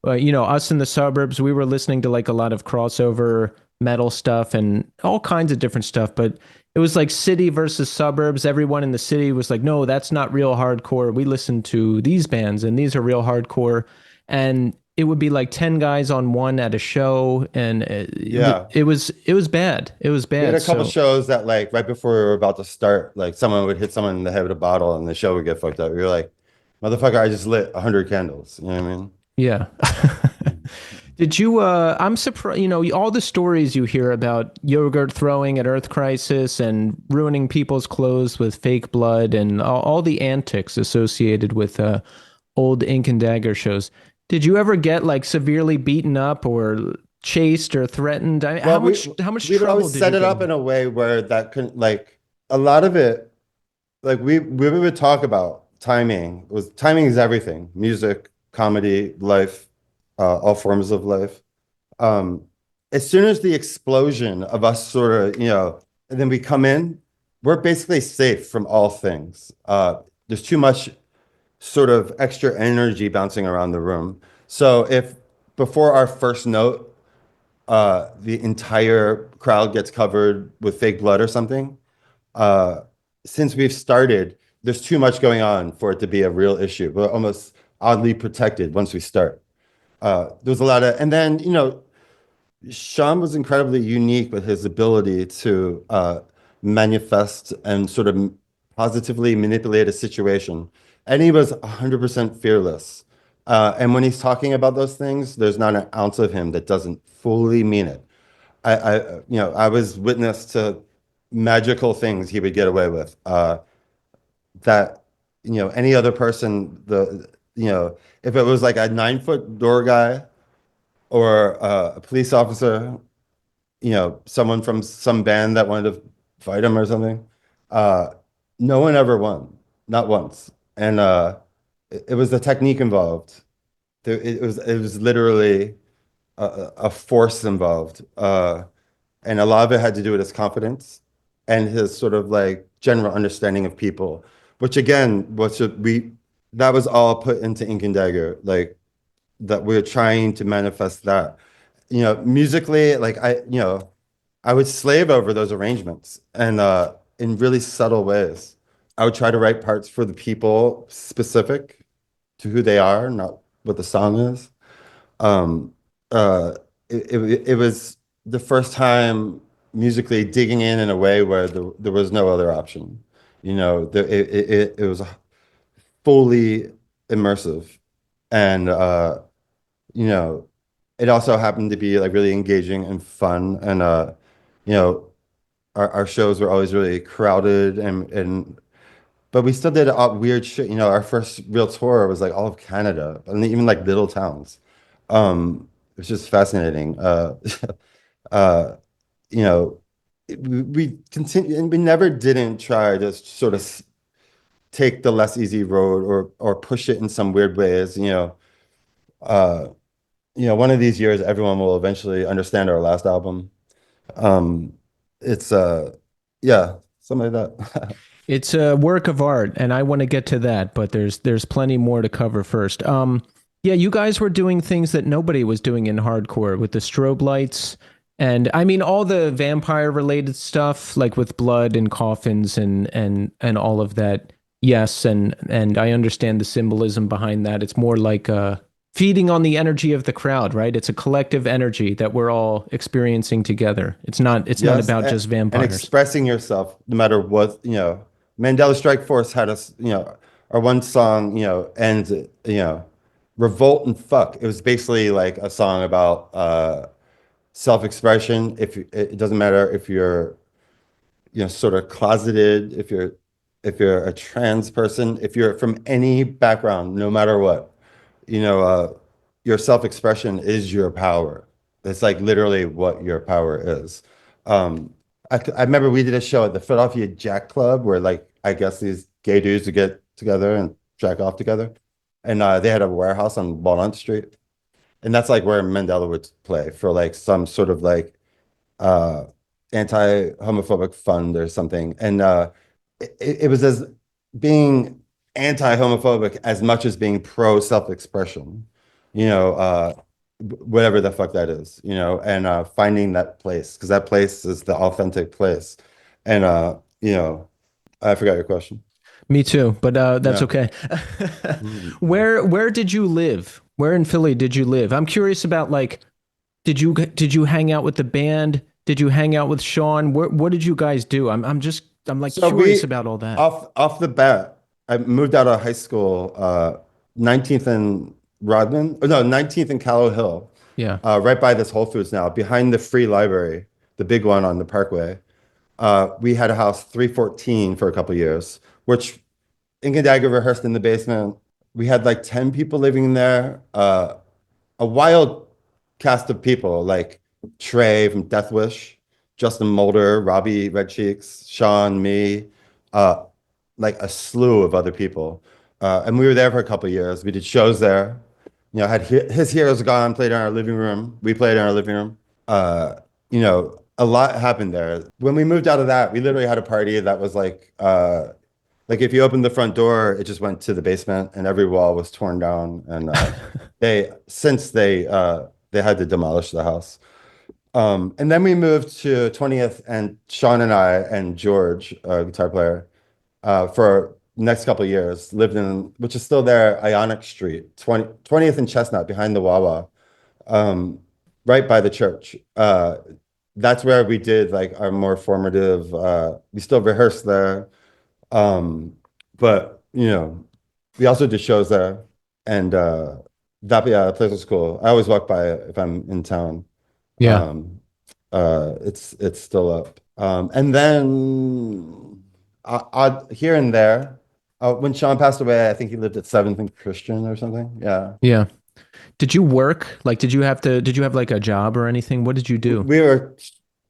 Us in the suburbs, we were listening to like a lot of crossover metal stuff and all kinds of different stuff. But it was like city versus suburbs. Everyone in the city was like, no, that's not real hardcore. We listen to these bands and these are real hardcore. And it would be like 10 guys on one at a show. And Yeah. it was bad. It was We had bad. a couple So shows that like right before we were about to start, like someone would hit someone in the head with a bottle and the show would get fucked up. You're like, motherfucker, I just lit 100 candles. You know what I mean? yeah. Did you I'm surprised, all the stories you hear about yogurt throwing at Earth Crisis and ruining people's clothes with fake blood and all the antics associated with old Ink and Dagger shows. Did you ever get like severely beaten up or chased or threatened? Well, How much we would trouble always did you set it get up in? in a way where that couldn't like a lot of it, like we would talk about timing. Was timing is everything. Music, comedy, life, all forms of life. Um, as soon as the explosion of us sort of, and then we come in, we're basically safe from all things. There's too much sort of extra energy bouncing around the room. So if before our first note, the entire crowd gets covered with fake blood or something, uh, since we've started, there's too much going on for it to be a real issue. We're almost oddly protected once we start. There's a lot of, and then, Sean was incredibly unique with his ability to manifest and sort of positively manipulate a situation. And he was 100% fearless. And when he's talking about those things, there's not an ounce of him that doesn't fully mean it. I was witness to magical things he would get away with. That, any other person, if it was like a 9-foot door guy or a police officer, someone from some band that wanted to fight him or something. Uh, no one ever won, not once. And it was the technique involved. It was literally a force involved. And a lot of it had to do with his confidence and his sort of like general understanding of people, which again, that was all put into Ink and Dagger, like that we're trying to manifest that. Musically, like I would slave over those arrangements and in really subtle ways. I would try to write parts for the people specific to who they are, not what the song is. Um, uh, it was the first time musically digging in a way where there was no other option. It was fully immersive. and you know, it also happened to be like really engaging and fun, and you know, our shows were always really crowded, and but we still did weird shit. You know, our first real tour was like all of Canada, and even like little towns. It was just fascinating. Uh, you know, we continue, and we never didn't try to sort of take the less easy road or push it in some weird ways. Uh, one of these years, everyone will eventually understand our last album. Um, it's yeah, something like that. It's a work of art, and I want to get to that, but there's plenty more to cover first. Yeah, you guys were doing things that nobody was doing in hardcore with the strobe lights, and I mean all the vampire related stuff, like with blood and coffins and all of that. Yes, and I understand the symbolism behind that. It's more like feeding on the energy of the crowd, right? It's a collective energy that we're all experiencing together. It's not Yes, about just and vampires. expressing yourself no matter what, Mandela Strikeforce had us, our one song, ends, revolt and fuck. It was basically like a song about self-expression. It doesn't matter if you're, sort of closeted, if you're a trans person, if you're from any background, no matter what, you know, uh, your self-expression is your power. It's like literally what your power is. I remember we did a show at the Philadelphia Jack Club where, like, I guess these gay dudes would get together and jack off together. And they had a warehouse on Walnut Street. And that's like where Mandela would play for like some sort of like uh, anti-homophobic fund or something. And it was as being anti-homophobic as much as being pro self-expression, whatever the fuck that is, and finding that place because that place is the authentic place. And I forgot your question. Me too, but that's Yeah. okay. Mhm. Where did you live? Where in Philly did you live? I'm curious about like did you hang out with the band? Did you hang out with Sean? What did you guys do? I'm like So curious we about all that. off the bat, I moved out of high school, 19th and Rodman, or no, 19th and Callow Hill, Yeah. right by this Whole Foods now, behind the free library, the big one on the Parkway. We had a house 314 for a couple years, which Ink Dagger rehearsed in the basement. We had like 10 people living there. A wild cast of people like Trey from Death Wish, Justin Mulder, Robbie Red Cheeks, Sean, me, uh, like a slew of other people. And we were there for a couple of years. We did shows there. Had his Heroes Gone played in our living room. We played in our living room. A lot happened there. When we moved out of that, we literally had a party that was like if you opened the front door, it just went to the basement, and every wall was torn down. And they had to demolish the house. And then we moved to 20th, and Sean and I and George, a guitar player, for next couple of years, lived in, which is still there, Ionic Street, 20th and Chestnut, behind the Wawa, um, right by the church. That's where we did like our more formative, we still rehearse there. Um, but we also did shows there, and that place was cool. I always walk by it if I'm in town. Yeah. Um, it's still up. And then here and there. When Sean passed away, I think he lived at 7th and Christian or something. Yeah. Yeah. Did you work? Like did you have like a job or anything? What did you do? We were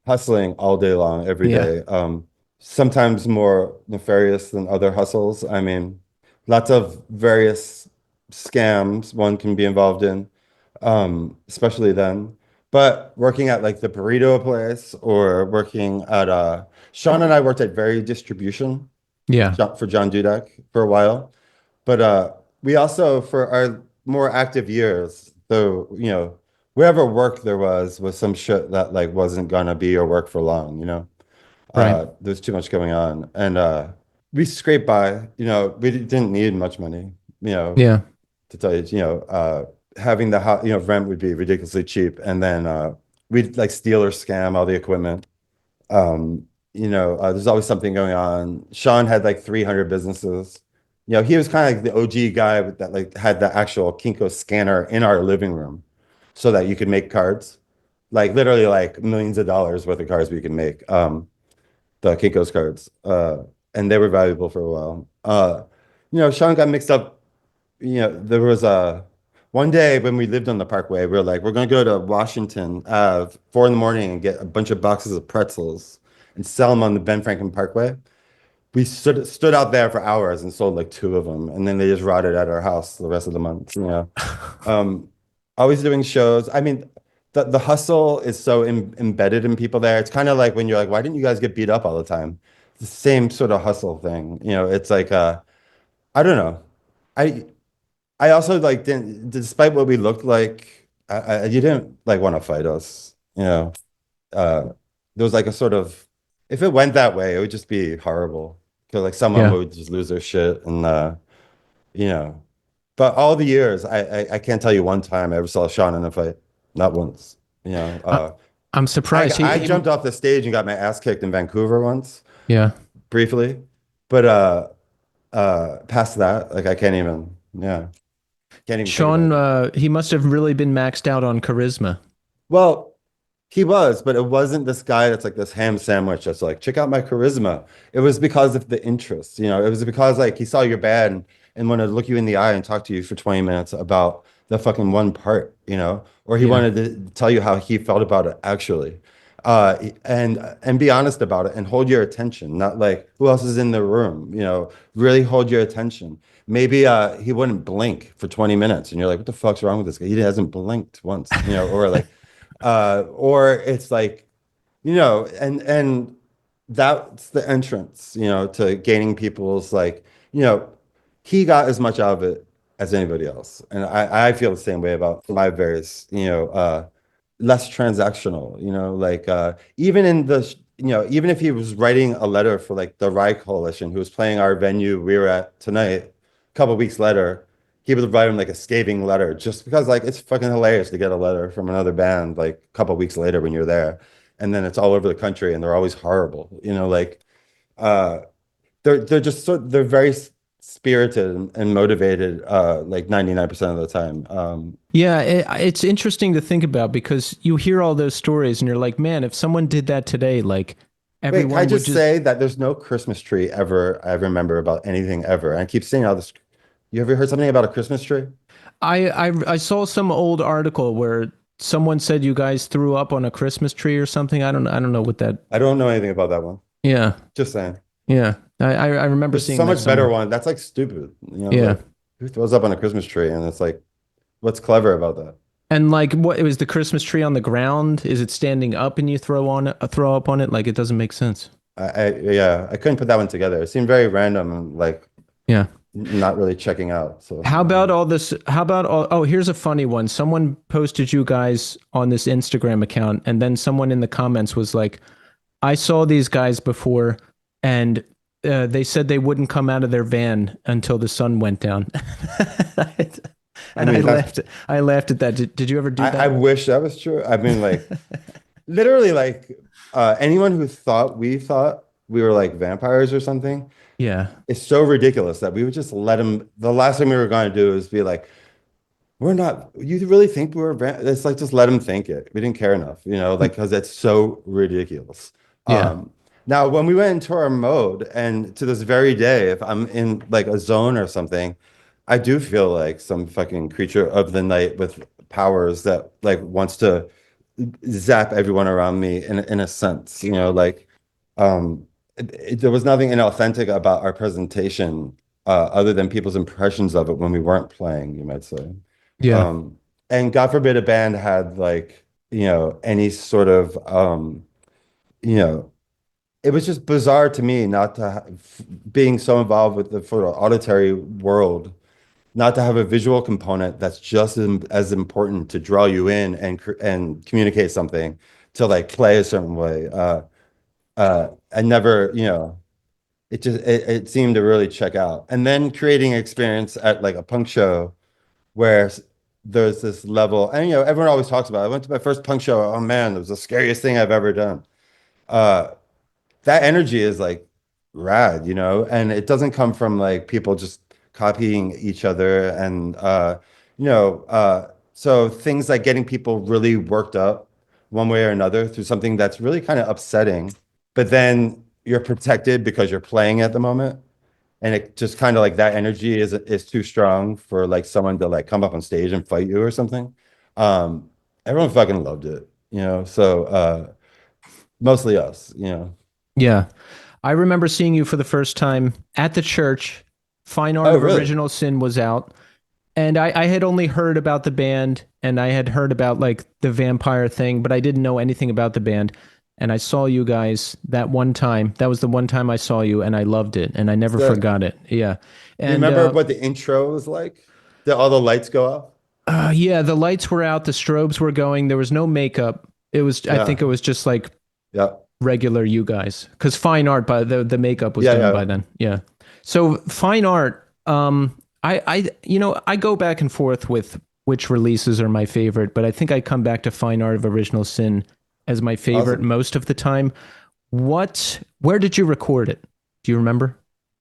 hustling all day long, every Yeah. day. Sometimes more nefarious than other hustles. I mean, lots of various scams one can be involved in, especially then. But working at like the burrito place or working at Sean and I worked at Very Distribution Yeah. For John Dudek for a while. But we also, for our more active years, though, wherever work there was some shit that like wasn't gonna be or work for long, Right. there's too much going on. And we scraped by, we didn't need much money, Yeah. to tell you, having the house, rent would be ridiculously cheap. And then we'd like steal or scam all the equipment. There's always something going on. Sean had like 300 businesses. He was kind of like the OG guy that like had the actual Kinko scanner in our living room so that you could make cards. Like literally like millions of dollars worth of cards we can make. The Kinko's cards. And they were valuable for a while. Sean got mixed up. There was a one day when we lived on the Parkway, we were like, we're gonna go to Washington 4 in the morning and get a bunch of boxes of pretzels and sell them on the Ben Franklin Parkway. We stood out there for hours and sold like two of them, and then they just rotted at our house the rest of the month. Um, Always doing shows. I mean, the hustle is so embedded in people there. It's kind of like when you're like, why didn't you guys get beat up all the time? It's the same sort of hustle thing. It's like I don't know. I I also like didn't, despite what we looked like, you didn't like want to fight us. Uh, there was like a sort of, if it went that way, it would just be horrible. Because like someone Yeah. would just lose their shit, and you know. But all the years, I can't tell you one time I ever saw Sean in a fight. Not once. You know, I, uh, I'm I surprised. I jumped off the stage and got my ass kicked in Vancouver once, Yeah. briefly. But past that, like I can't even, yeah, can't even think about Sean, it. he must have really been maxed out on charisma. Well, he was, but it wasn't this guy that's like this ham sandwich that's like, check out my charisma. It was because of the interest. It was because like he saw your band and wanted to look you in the eye and talk to you for 20 minutes about the fucking one part, or he Yeah. wanted to tell you how he felt about it actually. And be honest about it and hold your attention, not like who else is in the room, really hold your attention. Maybe he wouldn't blink for 20 minutes and you're like, what the fuck's wrong with this guy? He hasn't blinked once, or like or it's like, and that's the entrance, to gaining people's like, you know, he got as much out of it as anybody else. And I feel the same way about my various, less transactional, like even in even if he was writing a letter for like the Rye Coalition, who was playing our venue we were at tonight, a couple of weeks later, he would write him like a scathing letter just because like it's fucking hilarious to get a letter from another band like a couple of weeks later when you're there. And then it's all over the country and they're always horrible, like uh they're just they're very spirited and motivated like 99% of the time. Yeah, it's interesting to think about because you hear all those stories and you're like, man, if someone did that today, like Wait, can I everyone would just just. say that there's no Christmas tree ever I remember about anything ever. And I keep seeing all this. You ever heard something about a Christmas tree? I saw some old article where someone said you guys threw up on a Christmas tree or something. I don't know what that. I don't know anything about that one. Yeah, Just saying. yeah. I remember There's seeing so that much better somewhere. one. That's like stupid. Yeah. Like who throws up on a Christmas tree? And it's like, what's clever about that? And like, what it was the Christmas tree on the ground? Is it standing up and you throw up on it? Like, it doesn't make sense. Yeah, I couldn't put that one together. It seemed very random and like Yeah. not really checking out. So How about all this? How about all? Oh, here's a funny one. Someone posted you guys on this Instagram account, and then someone in the comments was like, "I saw these guys before, and they said they wouldn't come out of their van until the sun went down." I And I mean that's laughed. I laughed at that. Did you ever do I that? wish that was true. I mean like literally like anyone who thought we were like vampires or something, Yeah. it's so ridiculous that we would just let them. The last thing we were going to do is be like, we're not, you really think we were, it's like, just let them think it. We didn't care enough, like, because it's so ridiculous. Yeah. Um, Now, when we went into our mode, and to this very day, if I'm in like a zone or something, I do feel like some fucking creature of the night with powers that like wants to zap everyone around me in a sense, like there was nothing inauthentic about our presentation other than people's impressions of it when we weren't playing, you might say. Yeah. Um, and God forbid a band had like, any sort of you know, it was just bizarre to me not to being so involved with the sort of auditory world, not to have a visual component that's just as important to draw you in and communicate something, to like play a certain way. I never, it seemed to really check out. And then creating an experience at like a punk show where there's this level, and everyone always talks about it. I went to my first punk show. Oh man, it was the scariest thing I've ever done. Uh, that energy is like rad, and it doesn't come from like people just copying each other, and so things like getting people really worked up one way or another through something that's really kind of upsetting, but then you're protected because you're playing at the moment, and it just kind of like that energy is too strong for like someone to like come up on stage and fight you or something. Um, Everyone fucking loved it, so mostly us. Yeah. I remember seeing you for the first time at the church. Fine Art Oh, of really? Original Sin was out. And I had only heard about the band and I had heard about like the vampire thing, but I didn't know anything about the band. And I saw you guys that one time. That was the one time I saw you and I loved it and I never Sick. forgot it. Yeah. Do you And remember what the intro was like? Did all the lights go off? yeah, the lights were out, the strobes were going, there was no makeup. It was, I think Yeah. it was just like Yeah. regular you guys because Fine Art, by the makeup was Yeah. done Yeah. by then. Yeah. So Fine Art, I go back and forth with which releases are my favorite, but I think I come back to Fine Art of Original Sin as my favorite Awesome. most of the time. Where did you record it? Do you remember?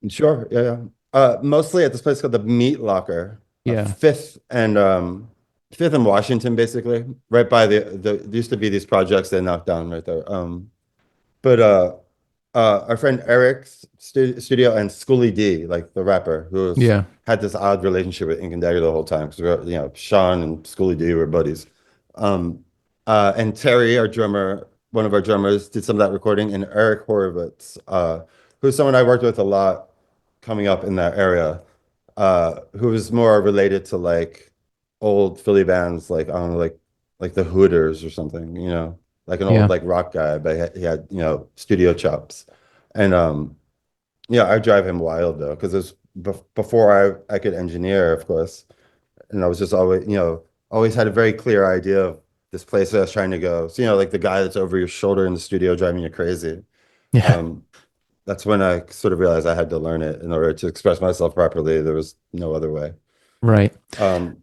Sure. Yeah. Yeah. Mostly at this place called the Meat Locker, Yeah. Fifth and Washington, basically, right by there used to be these projects they knocked down right there. But our friend Eric's studio and Schoolie D, like the rapper, Yeah. had this odd relationship with Ink Dagger the whole time because Sean and Schoolie D were buddies. Um, and Terry, our drummer, one of our drummers, did some of that recording, and Eric Horowitz, who's someone I worked with a lot coming up in that area, who was more related to like old Philly bands, like I don't know, like the Hooters or something, like an old Yeah. like rock guy, but he had studio chops, and yeah, I drive him wild though because it was before I could engineer, of course, and I was just always had a very clear idea of this place that I was trying to go. So like the guy that's over your shoulder in the studio driving you crazy. Yeah. Um, that's when I sort of realized I had to learn it in order to express myself properly. There was no other way. Right. Um,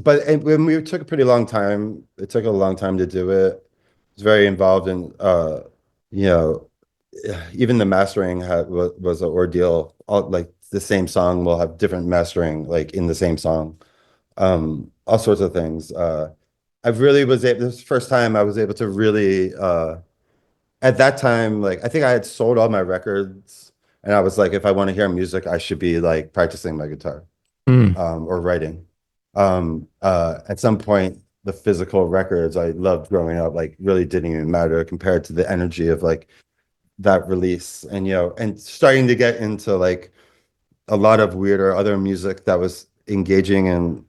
but when we took a pretty long time, it took a long time to do it. I was very involved in, you know, even the mastering was an ordeal. Like the same song will have different mastering, like in the same song. All sorts of things. I really was able, this was the first time I was able to really, at that time, like I think I had sold all my records, and I was like, if I want to hear music, I should be like practicing my guitar, Mm. or writing. At some point, the physical records I loved growing up, like really didn't even matter compared to the energy of like that release, and and starting to get into like a lot of weirder other music that was engaging and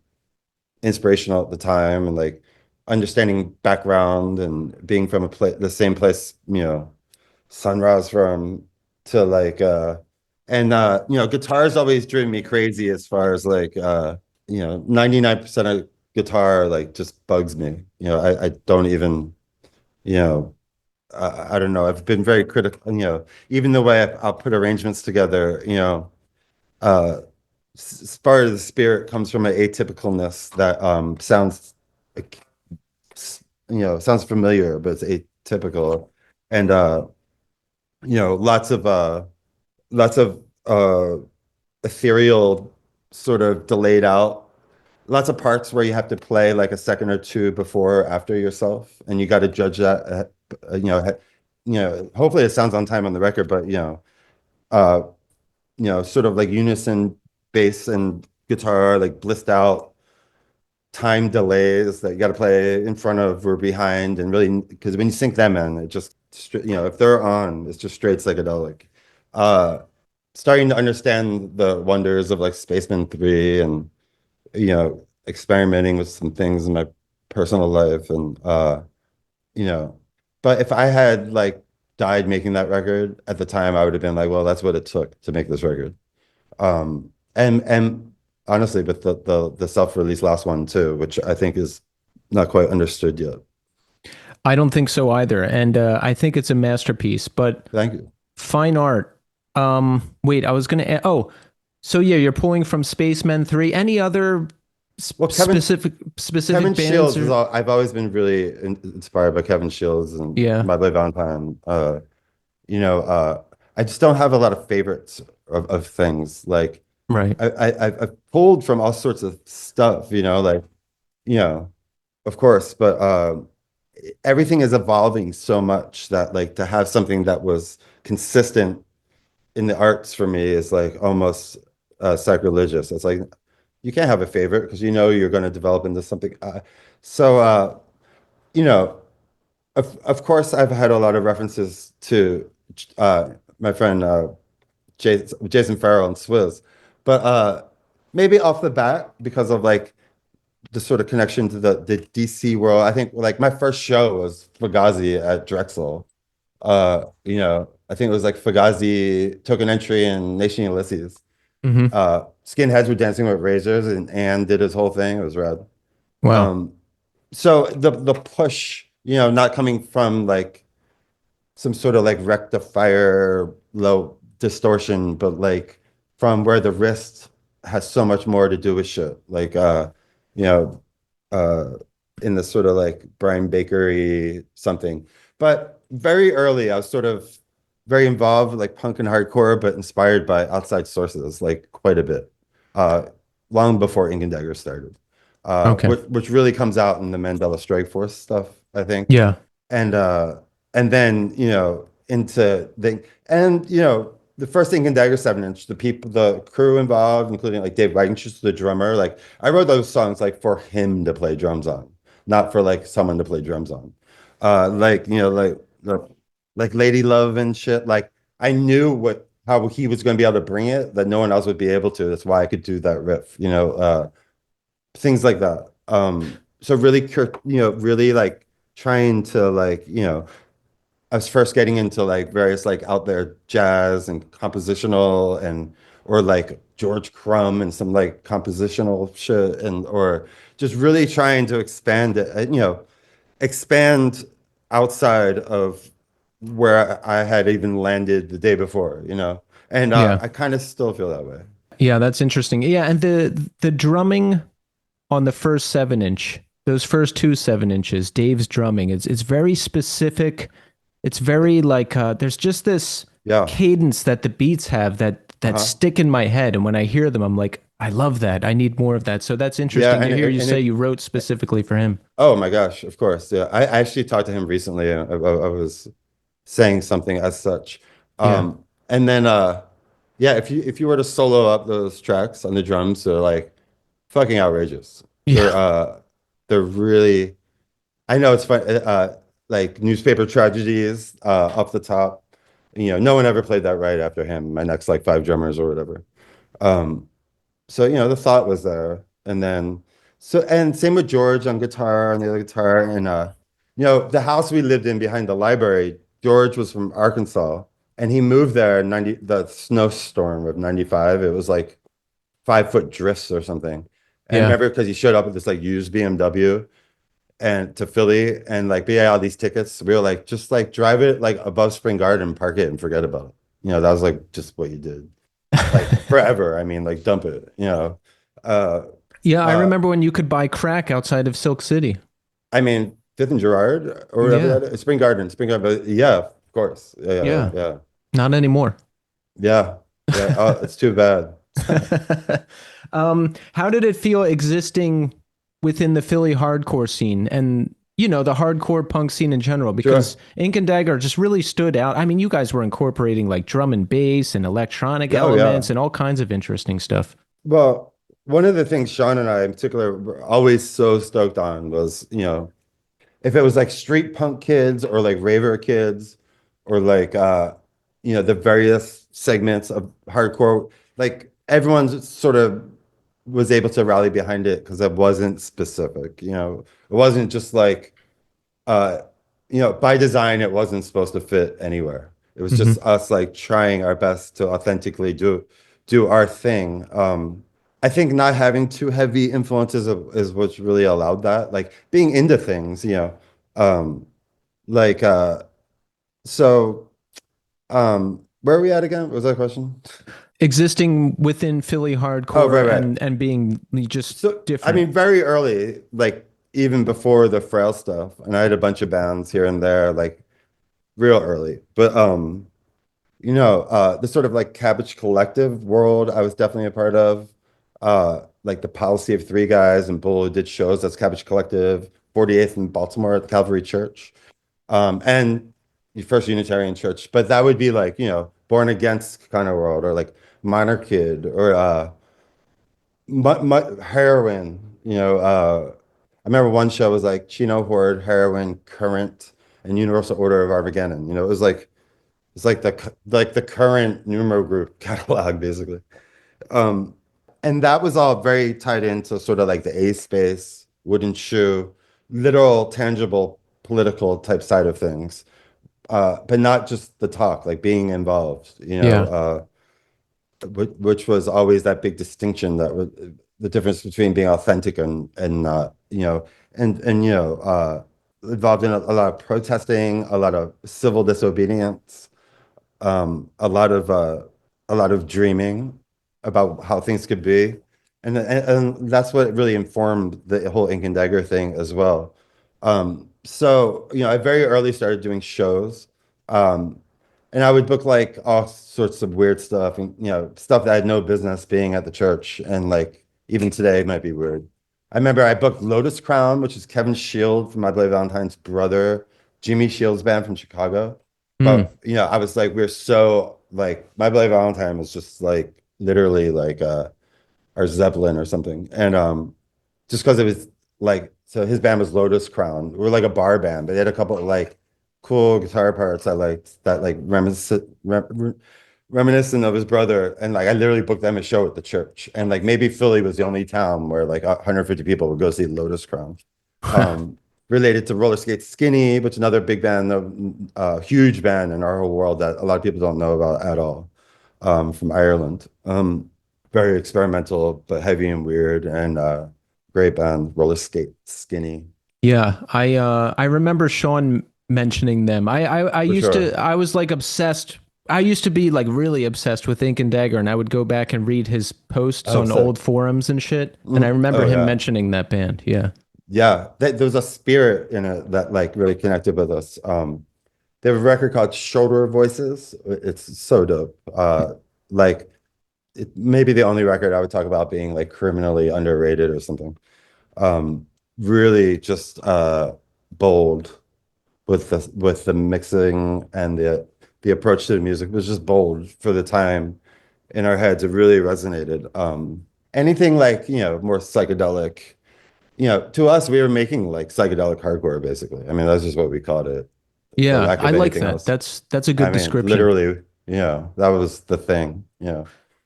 inspirational at the time, and like understanding background and being from the same place, Sunrise from, to like guitar's always driven me crazy as far as like 99% of guitar like just bugs me. I don't even, you know I don't know. I've been very critical, even the way I'll put arrangements together, uh part of the spirit comes from an atypicalness that sounds like, sounds familiar, but it's atypical. And lots of ethereal, sort of delayed out, lots of parts where you have to play like a second or two before or after yourself, and you got to judge that. Hopefully it sounds on time on the record, but uh, sort of like unison bass and guitar, like blissed out time delays that you got to play in front of or behind, and really because when you sync them in, it just if they're on, it's just straight psychedelic. Uh, Starting to understand the wonders of like Spaceman 3, and experimenting with some things in my personal life, and you know but if I had like died making that record at the time, I would have been like, well, that's what it took to make this record. And honestly, but the self-release last one too, which I think is not quite understood yet. I don't think so either. And I think it's a masterpiece, but Thank you. Fine Art. Wait, I was going to, oh, so yeah, you're pulling from Spacemen 3. Any other Well, specific Kevin bands Shields is or? I've always been really inspired by Kevin Shields and Yeah. My Boy Valentine. You know, I just don't have a lot of favorites of things. Like Right. I've pulled from all sorts of stuff, like, you know, of course, but everything is evolving so much that like to have something that was consistent in the arts for me is like almost sacrilegious. It's like you can't have a favorite because you're going to develop into something. So you know, of course, I've had a lot of references to my friend Jason Farrell and Swizz, but maybe off the bat because of like the sort of connection to the DC world. I think like my first show was Fugazi at Drexel. I think it was like Fugazi, Token Entry, and Nation Ulysses. Hmm. Skinheads were dancing with razors, and Ann did his whole thing. It was rad. Wow. Um, so the push, not coming from like some sort of like rectifier low distortion, but like from where the wrist has so much more to do with shit. Like you know, uh in the sort of like Brian Bakery something. But very early I was sort of very involved with like punk and hardcore, but inspired by outside sources, like quite a bit. Uh Long before Ink and Dagger started. Okay. Which really comes out in the Mandela Strikeforce stuff, I think. Yeah. And then into the first Ink and Dagger 7 inch, the crew involved, including like Dave Wagner, the drummer, like I wrote those songs like for him to play drums on, not for like someone to play drums on. Like like Lady Love and shit. Like I knew how he was going to be able to bring it that no one else would be able to. That's why I could do that riff, things like that. So really, really like trying to like, I was first getting into like various like out there jazz and compositional or like George Crumb and some like compositional shit or just really trying to expand it, expand outside of where I had even landed the day before, and Yeah. I kind of still feel that way. Yeah, that's interesting. Yeah, and the drumming on the first 7 inch, those first two 7 inches, Dave's drumming, it's very specific. It's very like there's just this Yeah. cadence that the beats have that Uh-huh. stick in my head, and when I hear them, I'm like, I love that. I need more of that. So that's Yeah, interesting to hear you say you wrote specifically for him. oh my gosh, of course. Yeah. I actually talked to him recently. I was saying something as such. Yeah. And then yeah, if you were to solo up those tracks on the drums, they're like fucking outrageous. They're Yeah. they're really, I know it's fun, like newspaper tragedies up the top. No one ever played that right after him, my next like five drummers or whatever. Um so the thought was there, and then and same with George on guitar, on the other guitar, and the house we lived in behind the library. George was from Arkansas, and he moved there in the snowstorm of '95. It was like 5 foot drifts or something. And Yeah. remember, because he showed up with this like used BMW and to Philly, and like we had all these tickets. We were like, just like drive it like above Spring Garden, park it, and forget about it. That was like just what you did like forever. I mean, like dump it. Uh, Yeah, I uh, remember when you could buy crack outside of Silk City. I mean, Fifth and Girard or whatever Yeah. that is. Spring Garden. But yeah, of course. Yeah. Yeah. Not anymore. Yeah. Yeah. Oh, it's too bad. How did it feel existing within the Philly hardcore scene and the hardcore punk scene in general? Sure. Because Ink and Dagger just really stood out. I mean, you guys were incorporating like drum and bass and electronic Oh, yeah. elements and all kinds of interesting stuff. Well, one of the things Sean and I in particular were always so stoked on was, if it was like street punk kids or like raver kids or like the various segments of hardcore, like everyone sort of was able to rally behind it because it wasn't specific. It wasn't just like uh by design it wasn't supposed to fit anywhere. It was Hmm. just us like trying our best to authentically do our thing. I think not having too heavy influences is what's really allowed that, like being into things, um like so where are we at again? What was that question? Existing within Philly Oh, right, hardcore right. and being just So I different. mean very early, like even before the Frail stuff, and I had a bunch of bands here and there, like real early. But the sort of like Cabbage Collective world I was definitely a part of. Like the Policy of Three guys and Bull who did shows. That's Cabbage Collective, 48th in Baltimore at the Calvary Church. And the First Unitarian Church. But that would be like, Born Against kind of world, or like Minor Kid, or heroin. I remember one show was like Chino Horde, Heroin, Current, and Universal Order of Armageddon. It was like the current numeral group catalog basically. Um, and that was all very tied into sort of like the A space, wooden shoe, literal, tangible, political type side of things. But not just the talk, like being involved, Yeah. which was always that big distinction, that was the difference between being authentic and not, involved in a lot of protesting, a lot of civil disobedience, a lot of dreaming about how things could be, and that's what really informed the whole Ink and Dagger thing as well. So I very early started doing shows, um, and I would book like all sorts of weird stuff, and stuff that I had no business being at the church, and like even today it might be weird. I remember I booked Lotus Crown, which is Kevin Shield from My Bloody Valentine's brother, Jimmy Shield's band from Chicago. Mm. But I was like, we're so like My Bloody Valentine was just like literally like our Zeppelin or something. And just because it was like, so his band was Lotus Crown. We're like a bar band, but they had a couple of like cool guitar parts I liked, that like reminiscent of his brother. And like I literally booked them a show at the church. And like maybe Philly was the only town where like 150 people would go see Lotus Crown. Um, Related to Roller Skate Skinny, which is another big band, huge band in our whole world that a lot of people don't know about at all, from Ireland. Very experimental, but heavy and weird, and great band, Roller Skate Skinny, Yeah, I remember Sean mentioning them. I for used sure. to I was like obsessed. I used to be like really obsessed with Ink and Dagger, and I would go back and read his posts Oh, on sick. old forums and shit. And I remember Oh, him yeah. mentioning that band. Yeah. Yeah. There was a spirit in it that like really connected with us. They have a record called Shoulder Voices. It's so dope. Like it may be the only record I would talk about being like criminally underrated or something. Um, Really just bold with the mixing, and the approach to the music was just bold for the time in our heads. It really resonated. Anything like, more psychedelic, to us, we were making like psychedelic hardcore basically. I mean, that's just what we called it, for Yeah, lack I of like anything that. else. That's a I good mean, description. literally, that was the thing.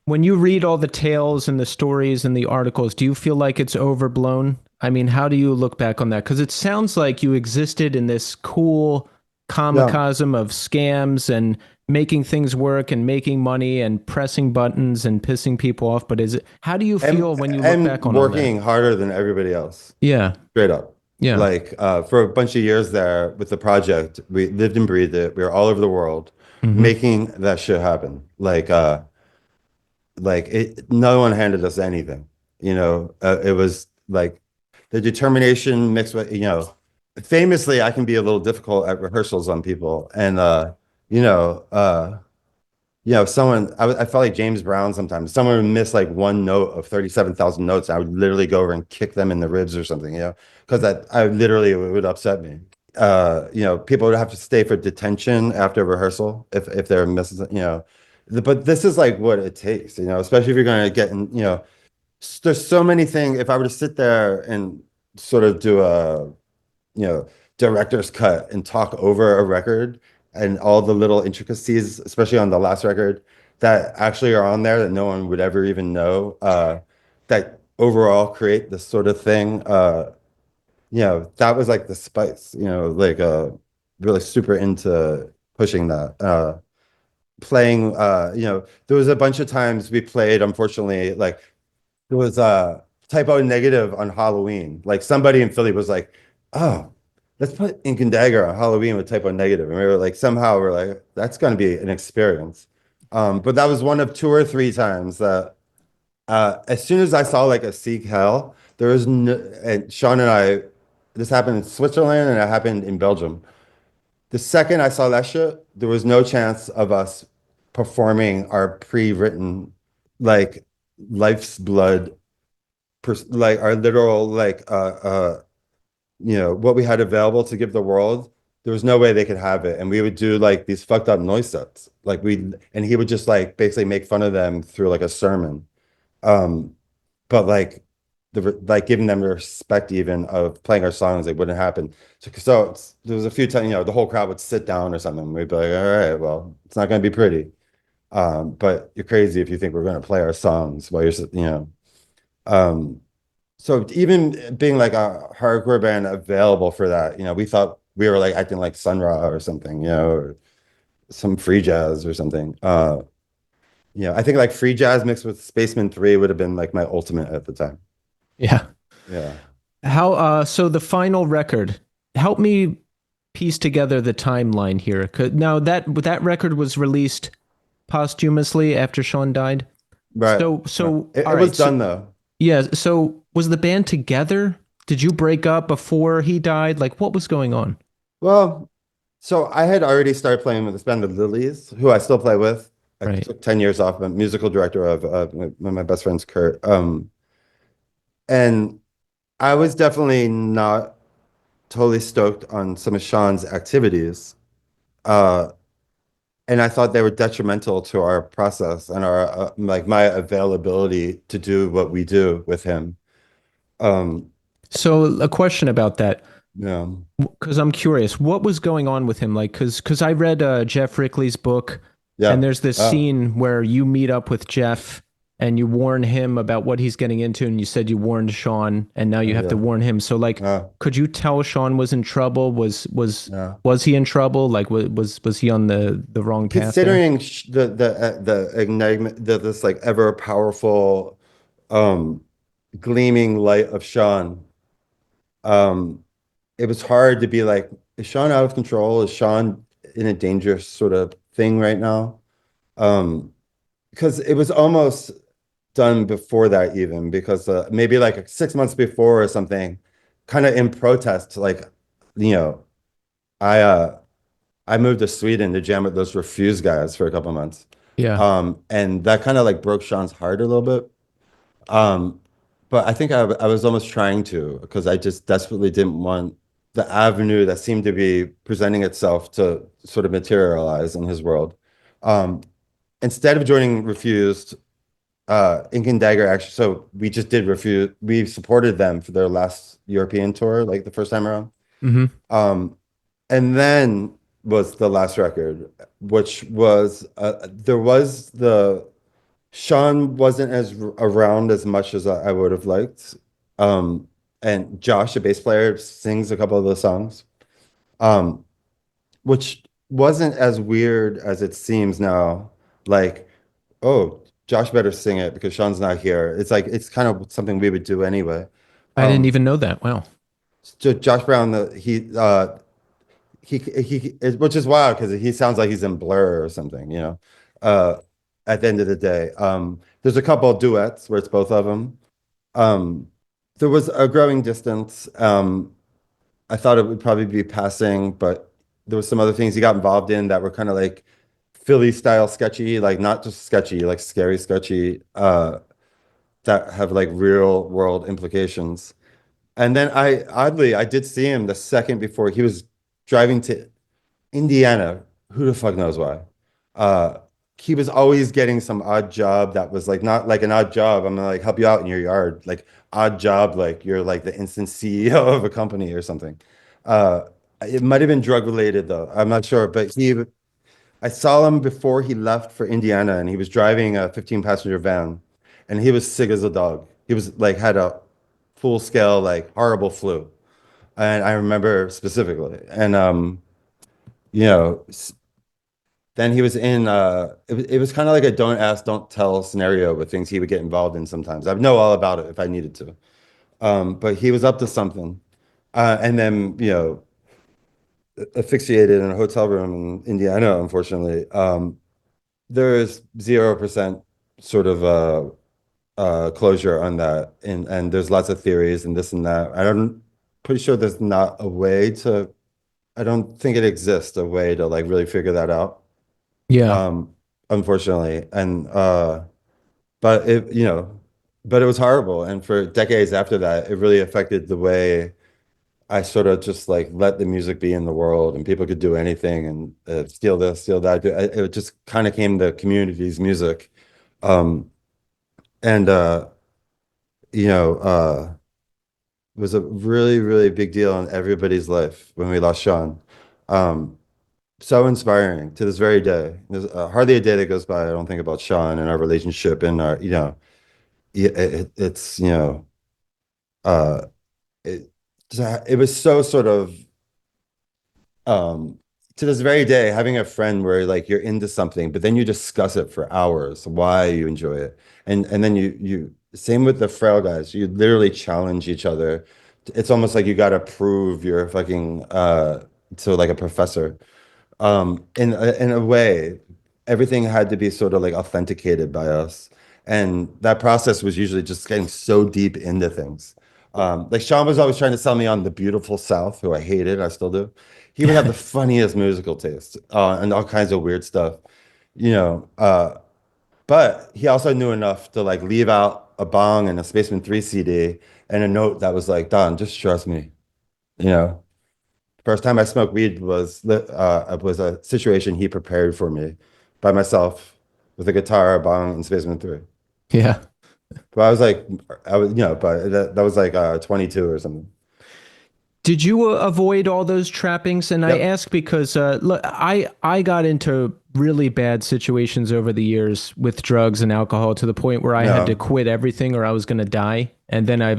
When you read all the tales and the stories and the articles, do you feel like it's overblown? I mean, how do you look back on that? Because it sounds like you existed in this cool Yeah. kamikaze of scams and making things work and making money and pressing buttons and pissing people off. But is it, how do you feel when you look back And on all that? working harder than everybody else, Yeah. straight up. Yeah. Like for a bunch of years there with the project, we lived and breathed it. We were all over the world Hmm. making that shit happen. Like it, no one handed us anything. It was like the determination mixed with, famously, I can be a little difficult at rehearsals on people, and you know, uh, someone, I felt like James Brown sometimes. Someone would miss like one note of 37,000 notes. I would literally go over and kick them in the ribs or something, because I literally, it would upset me. People would have to stay for detention after rehearsal if they're missing, but this is like what it takes, especially if you're going to get in, there's so many things. If I were to sit there and sort of do a you know, director's cut and talk over a record and all the little intricacies, especially on the last record, that actually are on there that no one would ever even know, that overall create this sort of thing. That was like the spice, like really super into pushing that. Playing, there was a bunch of times we played, unfortunately, like there was a typo negative on Halloween. Like somebody in Philly was like, "Oh, let's put Ink and Dagger on Halloween with typo negative." And we were like, somehow we're like, that's going to be an experience. But that was one of two or three times that as soon as I saw like a Seek Hell, there was no, and Sean and I, this happened in Switzerland and it happened in Belgium. The second I saw that shit, there was no chance of us performing our pre-written, like life's blood, like our literal, like what we had available to give the world. There was no way they could have it, and we would do like these fucked up noise sets, like and he would just like basically make fun of them through like a sermon. Um, but like like giving them the respect even of playing our songs, it wouldn't happen. So there was a few times, the whole crowd would sit down or something. We'd be like, all right, well, it's not going to be pretty. But you're crazy if you think we're going to play our songs while um, so even being like a hardcore band available for that, we thought we were like acting like Sun Ra or something, or some free jazz or something. I think like free jazz mixed with Spaceman 3 would have been like my ultimate at the time. Yeah. Yeah. How so the final record, help me piece together the timeline here. Now that record was released posthumously after Sean died. Right. So It, all it right, was done though. yeah, so was the band together? Did you break up before he died? Like what was going on? Well, so I had already started playing with this band, the Lilies, who I still play with. I Right. took 10 years off. I'm a musical director of one of my best friends, Kurt. And I was definitely not totally stoked on some of Sean's activities. Uh, and I thought they were detrimental to our process and our like my availability to do what we do with him. Um, So a question about that. yeah, Because I'm curious, what was going on with him? Like, because I read Jeff Rickley's book, and yeah. there's this scene where you meet up with Jeff and you warn him about what he's getting into, and you said you warned Sean, and now you have to Yeah. warn him. So, like, could you tell Sean was in trouble? Yeah. Was he in trouble? Like, was he on the wrong path there? Considering the enigma, this like ever powerful, um, gleaming light of Sean, um, it was hard to be like, is Sean out of control? Is Sean in a dangerous sort of thing right now? Because it was almost done before that even because maybe like 6 months before or something, kind of in protest, like, you know, I uh I moved to Sweden to jam with those Refuse guys for a couple months. Yeah. And that kind of like broke Sean's heart a little bit. Um, but I think I was almost trying to because I just desperately didn't want the avenue that seemed to be presenting itself to sort of materialize in his world. Um, Instead of joining Refused, Ink Dagger actually, so we just did Refuse. We supported them for their last European tour, like the first time around. Mm-hmm. Um, and then was the last record, which was there was the Sean wasn't around as much as I would have liked. Um, and Josh, the bass player, sings a couple of the songs, um, which wasn't as weird as it seems now. Like, oh, Josh better sing it because Sean's not here. It's like it's kind of something we would do anyway. I didn't Um, even know that. Wow. so Josh Brown, which is wild because he sounds like he's in Blur or something, uh, at the end of the day. There's a couple of duets where it's both of them. Um, there was a growing distance. I thought it would probably be passing, but there was some other things he got involved in that were kind of like Philly style sketchy, like not just sketchy, like scary sketchy, that have like real world implications. And then I did see him the second before he was driving to Indiana. Who the fuck knows why? Uh, he was always getting some odd job that was like not like an odd job. I'm gonna like help you out in your yard, like odd job, like you're like the instant CEO of a company or something. Uh, it might have been drug related though. I'm not sure, but I saw him before he left for Indiana, and he was driving a 15 passenger van, and he was sick as a dog. He was like had a full scale like horrible flu, and I remember specifically. And you know, then he was in it was kind of like a don't ask, don't tell scenario with things he would get involved in sometimes. I'd know all about it if I needed to. But he was up to something. And then, asphyxiated in a hotel room in Indiana, unfortunately. There is 0% sort of closure on that. And there's lots of theories and this and that. Pretty sure there's not a way I don't think it exists, a way to like really figure that out. Yeah. Um, unfortunately. And but it, but it was horrible. And for decades after that, it really affected the way I sort of just like let the music be in the world, and people could do anything and steal this, steal that. It just kind of came the community's music. Um, and you know, it was a really, really big deal in everybody's life when we lost Sean. Um, so inspiring to this very day. There's hardly a day that goes by I don't think about Sean and our relationship and our, it's, uh, it, it was so sort of, um, to this very day, having a friend where like you're into something, but then you discuss it for hours, why you enjoy it. And then you same with the Frail guys, you literally challenge each other. It's almost like you got to prove you're fucking to like a professor. In a way, everything had to be sort of like authenticated by us. And that process was usually just getting so deep into things. Like Sean was always trying to sell me on the beautiful South, who I hated, I still do. He would have the funniest musical taste, and all kinds of weird stuff, you know. But he also knew enough to like leave out a bong and a Spaceman 3 CD and a note that was like, Don, just trust me, you know. First time I smoked weed was a situation he prepared for me by myself with a guitar, a bong, and Spaceman 3. Yeah. But I was like, but that was like 22 or something. Did you avoid all those trappings? And I Yep. ask because look, I got into really bad situations over the years with drugs and alcohol to the point where I had to No. quit everything or I was going to die. And then I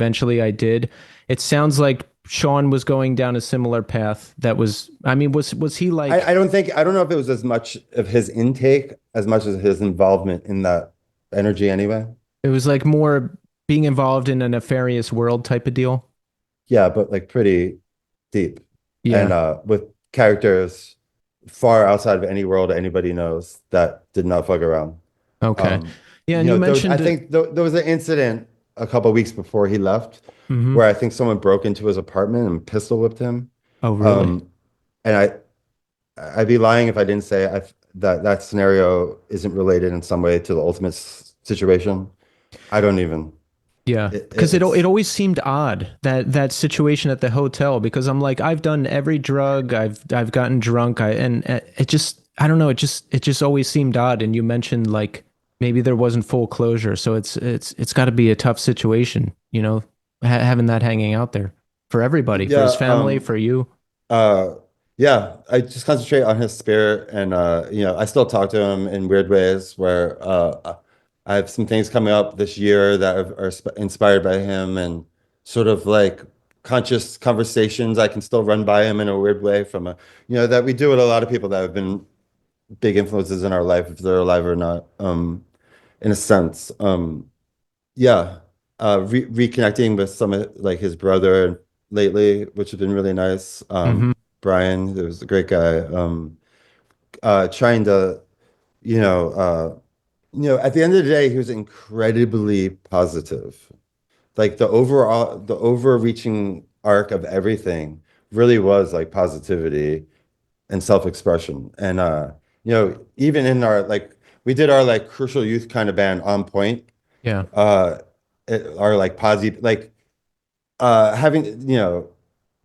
did. It sounds like Sean was going down a similar path. That was, I mean, was he like? I don't know if it was as much of his intake as much as his involvement in that energy anyway. It was like more being involved in a nefarious world type of deal. Yeah, but like pretty deep and Yeah. with characters far outside of any world anybody knows that did not fuck around. Okay. Yeah, and you I mentioned. think there was an incident a couple of weeks before he left Mhm. where I think someone broke into his apartment and pistol whipped him. Oh, really? Um, and I'd be lying if I didn't say that scenario isn't related in some way to the ultimate situation. I don't even. Yeah, It, because it it's always seemed odd that situation at the hotel because I'm like I've done every drug I've gotten drunk and it just I don't know it just always seemed odd and you mentioned like maybe there wasn't full closure so it's got to be a tough situation you know having that hanging out there for everybody for his yeah. family for you. Uh, yeah, I just concentrate on his spirit and I still talk to him in weird ways where I have some things coming up this year that are inspired by him and sort of like conscious conversations I can still run by him in a weird way from that we do with a lot of people that have been big influences in our life, if they're alive or not, in a sense. Yeah, reconnecting with some of like his brother lately, which has been really nice. Hmm. Brian, who was a great guy. Trying to, you know, uh, at the end of the day, he was incredibly positive. Like the overreaching arc of everything really was like positivity and self-expression. And even in our like we did our like crucial youth kind of band on point. Yeah. Uh, our like positive like having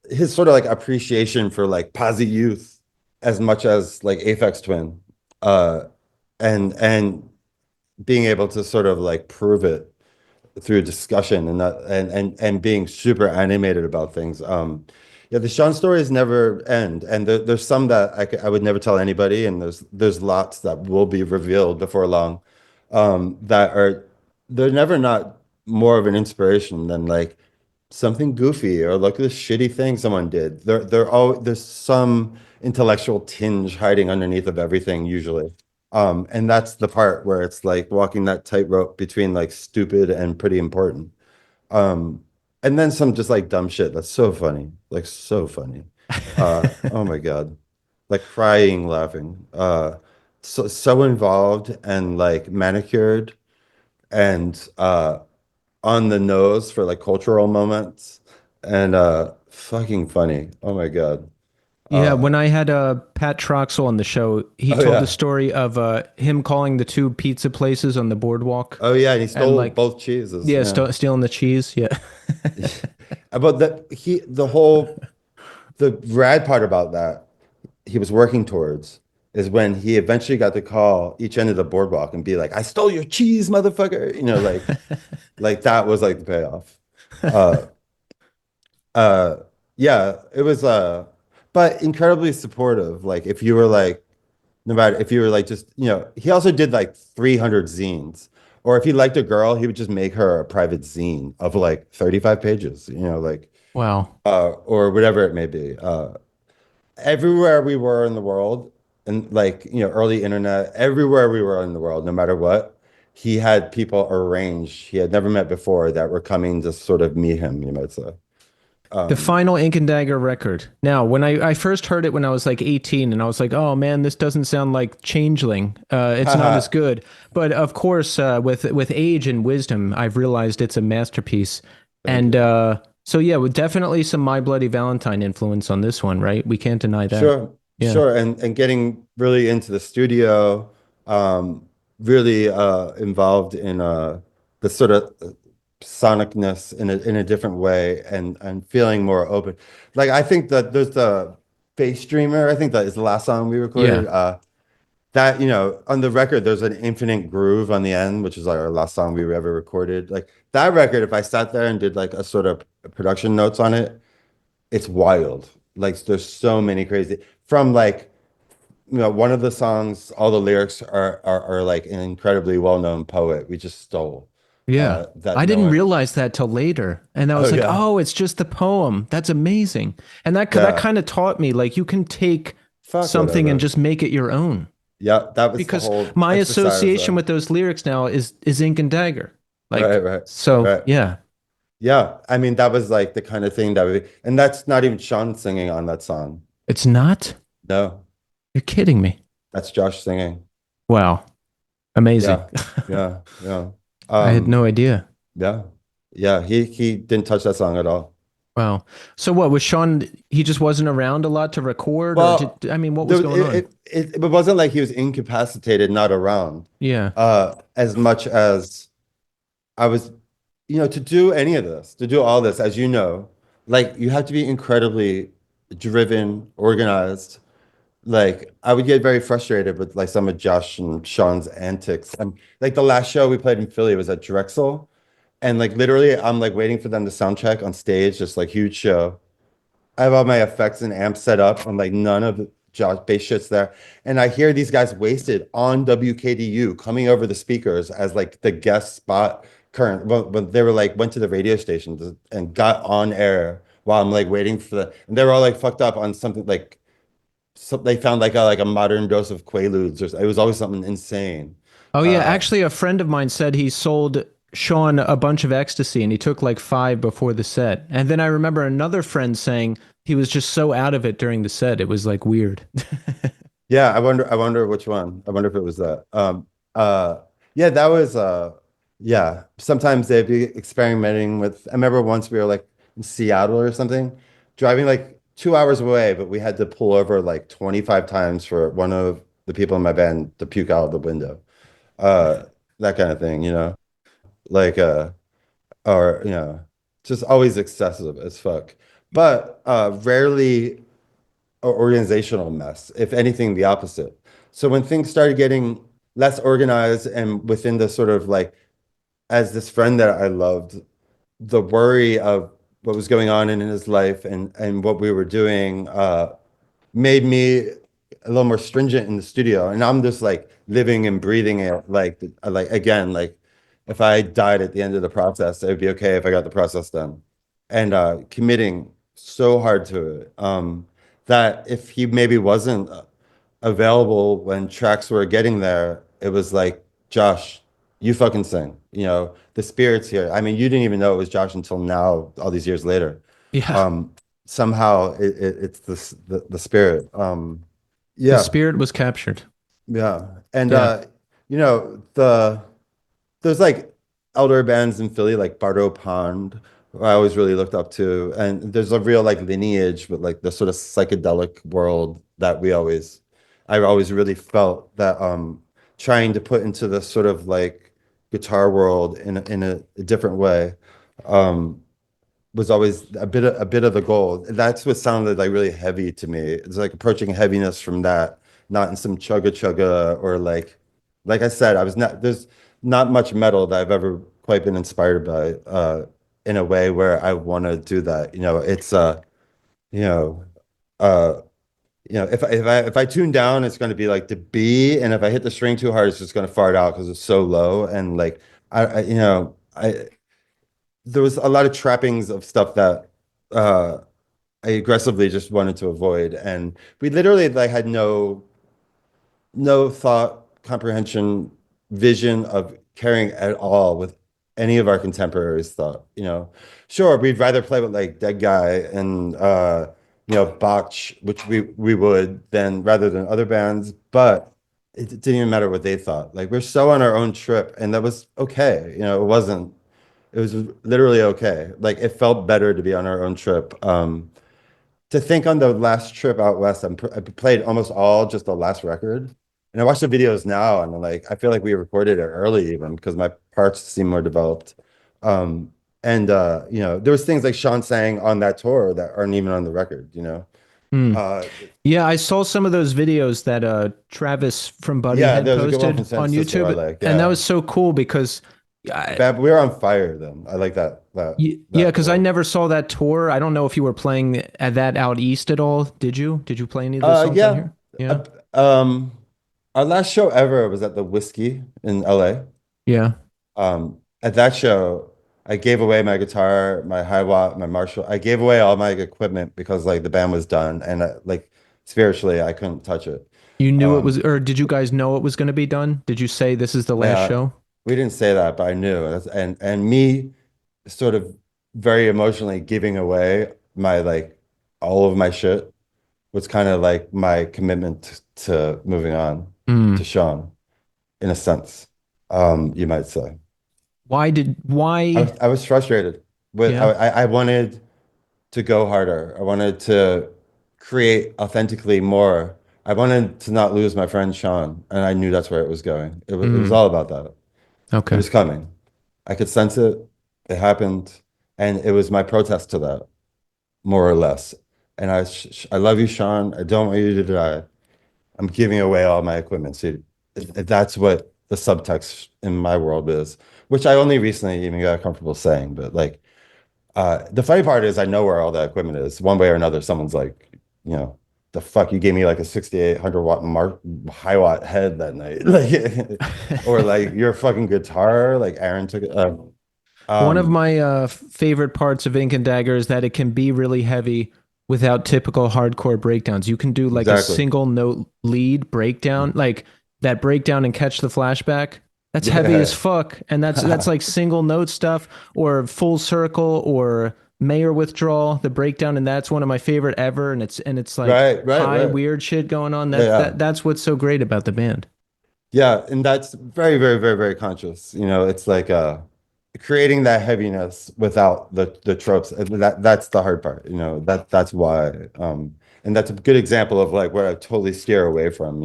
his sort of like appreciation for like posi youth as much as like Aphex Twin, uh, and being able to sort of like prove it through discussion and that and being super animated about things. Yeah, the Sean stories never end, and there's some that I would never tell anybody, and there's lots that will be revealed before long, that are they're never not more of an inspiration than like something goofy or look at this shitty thing someone did. There's some intellectual tinge hiding underneath of everything usually. And that's the part where it's like walking that tightrope between like stupid and pretty important. Um, and then some just like dumb shit that's so funny, like so funny. Oh my God. Like crying, laughing. So involved and like manicured and on the nose for like cultural moments and fucking funny. Oh my God. Yeah, when I had Pat Troxel on the show, he Oh told the yeah. story of him calling the two pizza places on the boardwalk Oh yeah, and he and stole like, both cheeses. yeah, Yeah. stealing the cheese. Yeah. But the rad part about that he was working towards is when he eventually got to call each end of the boardwalk and be like, "I stole your cheese, motherfucker." Like that was like the payoff. Uh uh yeah, it was but incredibly supportive. Like if you were like no matter if you were like just, he also did like 300 zines. Or if he liked a girl, he would just make her a private zine of like 35 pages, Wow. or whatever it may be. Everywhere we were in the world, and like, early internet, everywhere we were in the world, no matter what, he had people arranged he had never met before that were coming to sort of meet him, you might say. The Um, final Ink and Dagger record. Now, when I first heard it when I was like 18, and I was like, oh man, this doesn't sound like Changeling. It's not as good. But of course, with age and wisdom, I've realized it's a masterpiece. Thank And you. so yeah, with definitely some My Bloody Valentine influence on this one, right? We can't deny that. Sure, Yeah. sure. And getting really into the studio, really involved in the sort of sonicness in a different way and feeling more open. Like I think that there's the Face Dreamer, I think that is the last song we recorded. Yeah. That, on the record, there's an infinite groove on the end, which is like our last song we ever recorded. Like that record, if I sat there and did like a sort of production notes on it, it's wild. Like there's so many crazy from like one of the songs, all the lyrics are like an incredibly well-known poet we just stole. Yeah. That I no didn't one. realize that till later. And I Oh was like, yeah, oh, it's just the poem. That's amazing. And that yeah. kind of taught me like you can take Fuck something and whatever. just make it your own. Yeah, that was the Because whole my exercise. association with those lyrics now is Ink and Dagger. Right, Like right, so right. yeah. Yeah, I mean that was like the kind of thing that would be, and that's not even Sean singing on that song. It's not? No, You're kidding me. that's Josh singing. Wow. Amazing. Yeah, yeah, yeah. I had Um, no idea. yeah, yeah. He didn't touch that song at all. Wow. So what was Sean he just wasn't around a lot to record or did Well, I mean what was going on? it wasn't like he was incapacitated, not around, Yeah. as much as I was, to do any of this, to do all this, as you know, like you have to be incredibly driven, organized. Like I would get very frustrated with like some of Josh and Sean's antics. And like the last show we played in Philly was at Drexel. And like literally I'm like waiting for them to sound check on stage, just like huge show. I have all my effects and amps set up, and like none of the Josh bass shit's there. And I hear these guys wasted on WKDU coming over the speakers as like the guest spot current. When they were like went to the radio station and got on air while I'm like waiting for and they were all like fucked up on something like they found like a modern dose of Quaaludes, or it was always something insane. Oh yeah, Uh, actually a friend of mine said he sold Sean a bunch of ecstasy and he took like 5 before the set. And then I remember another friend saying he was just so out of it during the set. It was like weird. Yeah, I wonder which one. I wonder if it was that. Yeah, that was yeah. Sometimes they'd be experimenting with. I remember once we were like in Seattle or something, driving like 2 hours away, but we had to pull over like 25 times for one of the people in my band to puke out of the window. Uh, that kind of thing, like or just always excessive as fuck. But rarely organizational mess, if anything, the opposite. So when things started getting less organized and within the sort of like, as this friend that I loved, the worry of what was going on in his life and what we were doing made me a little more stringent in the studio. And I'm just like living and breathing it. Like again, like if I died at the end of the process, it would be okay if I got the process done. And committing so hard to it that if he maybe wasn't available when tracks were getting there, it was like, Josh, you fucking sing. The spirit's here. I mean, you didn't even know it was Josh until now, all these years later. Yeah. Um, somehow it's the spirit. The Yeah, spirit was captured. yeah. And Yeah. there's like elder bands in Philly like Bardo Pond I always really looked up to. And there's a real like lineage with like the sort of psychedelic world that I always really felt that trying to put into the sort of like guitar world in a different way um was always a bit of the goal. That's what sounded like really heavy to me. It's like approaching heaviness from that, not in some chugga chugga or like I said, I was not there's not much metal that I've ever quite been inspired by in a way where I want to do that. It's you know, uh if I tune down, it's going to be like the B, and if I hit the string too hard, it's just going to fart out because it's so low. And like I there was a lot of trappings of stuff that uh I aggressively just wanted to avoid. And we literally like had no thought, comprehension, vision of caring at all with any of our contemporaries thought. Sure, we'd rather play with like Dead Guy and Botch, which we would then rather than other bands, but it didn't even matter what they thought. Like we're so on our own trip, and that was okay. It was literally okay. Like it felt better to be on our own trip. To think on the last trip out west, I played almost all just the last record. And I watch the videos now and I'm like, I feel like we recorded it early even because my parts seem more developed. There was things like Sean sang on that tour that aren't even on the record. Hmm. Uh, Yeah, I saw some of those videos that Travis from Buddy yeah, had there's a good one posted from San on Francisco I YouTube, like. and that Yeah. was so cool because Bad, we were on fire then. I like yeah, that because I tour. never saw that tour. I don't know if you were playing at that out east at all. Did you? Did you play any of those songs on Yeah. here? Yeah. Uh, um, our last show ever was at the Whiskey in LA. Yeah. At that show, I gave away my guitar, my hi watt, my Marshall. I gave away all my equipment because like the band was done, and like spiritually, I couldn't touch it. You knew it Um, was, or did you guys know it was going to be done? Did you say this is the last yeah, show? we didn't say that, but I knew. And me, sort of very emotionally giving away my like all of my shit was kind of like my commitment to moving on to Mm. Sean, in a sense, you might say. Why? I was frustrated with Yeah. I wanted to go harder. I wanted to create authentically more. I wanted to not lose my friend Sean, and I knew that's where it was going. It was Mm. all about that. It Okay. was coming. I could sense it. It happened, and it was my protest to that, more or less. And I love you, Sean. I don't want you to die. I'm giving away all my equipment. So that's what the subtext in my world is, which I only recently even got comfortable saying. But like, the funny part is I know where all that equipment is. One way or another, someone's like, you know, the fuck, you gave me like a 6,800 watt high watt head that night. Like, or like your fucking guitar, like Aaron took it. One of Um, my favorite parts of Ink and Dagger is that it can be really heavy without typical hardcore breakdowns. You can do like a exactly. single note lead breakdown, like that breakdown and Catch the Flashback. That's heavy as Yeah. fuck, and that's like single note stuff or Full Circle or Mayor Withdrawal. The breakdown, and that's one of my favorite ever. And it's like Right, right, high right. weird shit going on. Yeah, yeah. That's what's so great about the band. Yeah, and that's very, very, very, very conscious. It's like creating that heaviness without the tropes. That's the hard part. That's why. And that's a good example of like what I totally steer away from.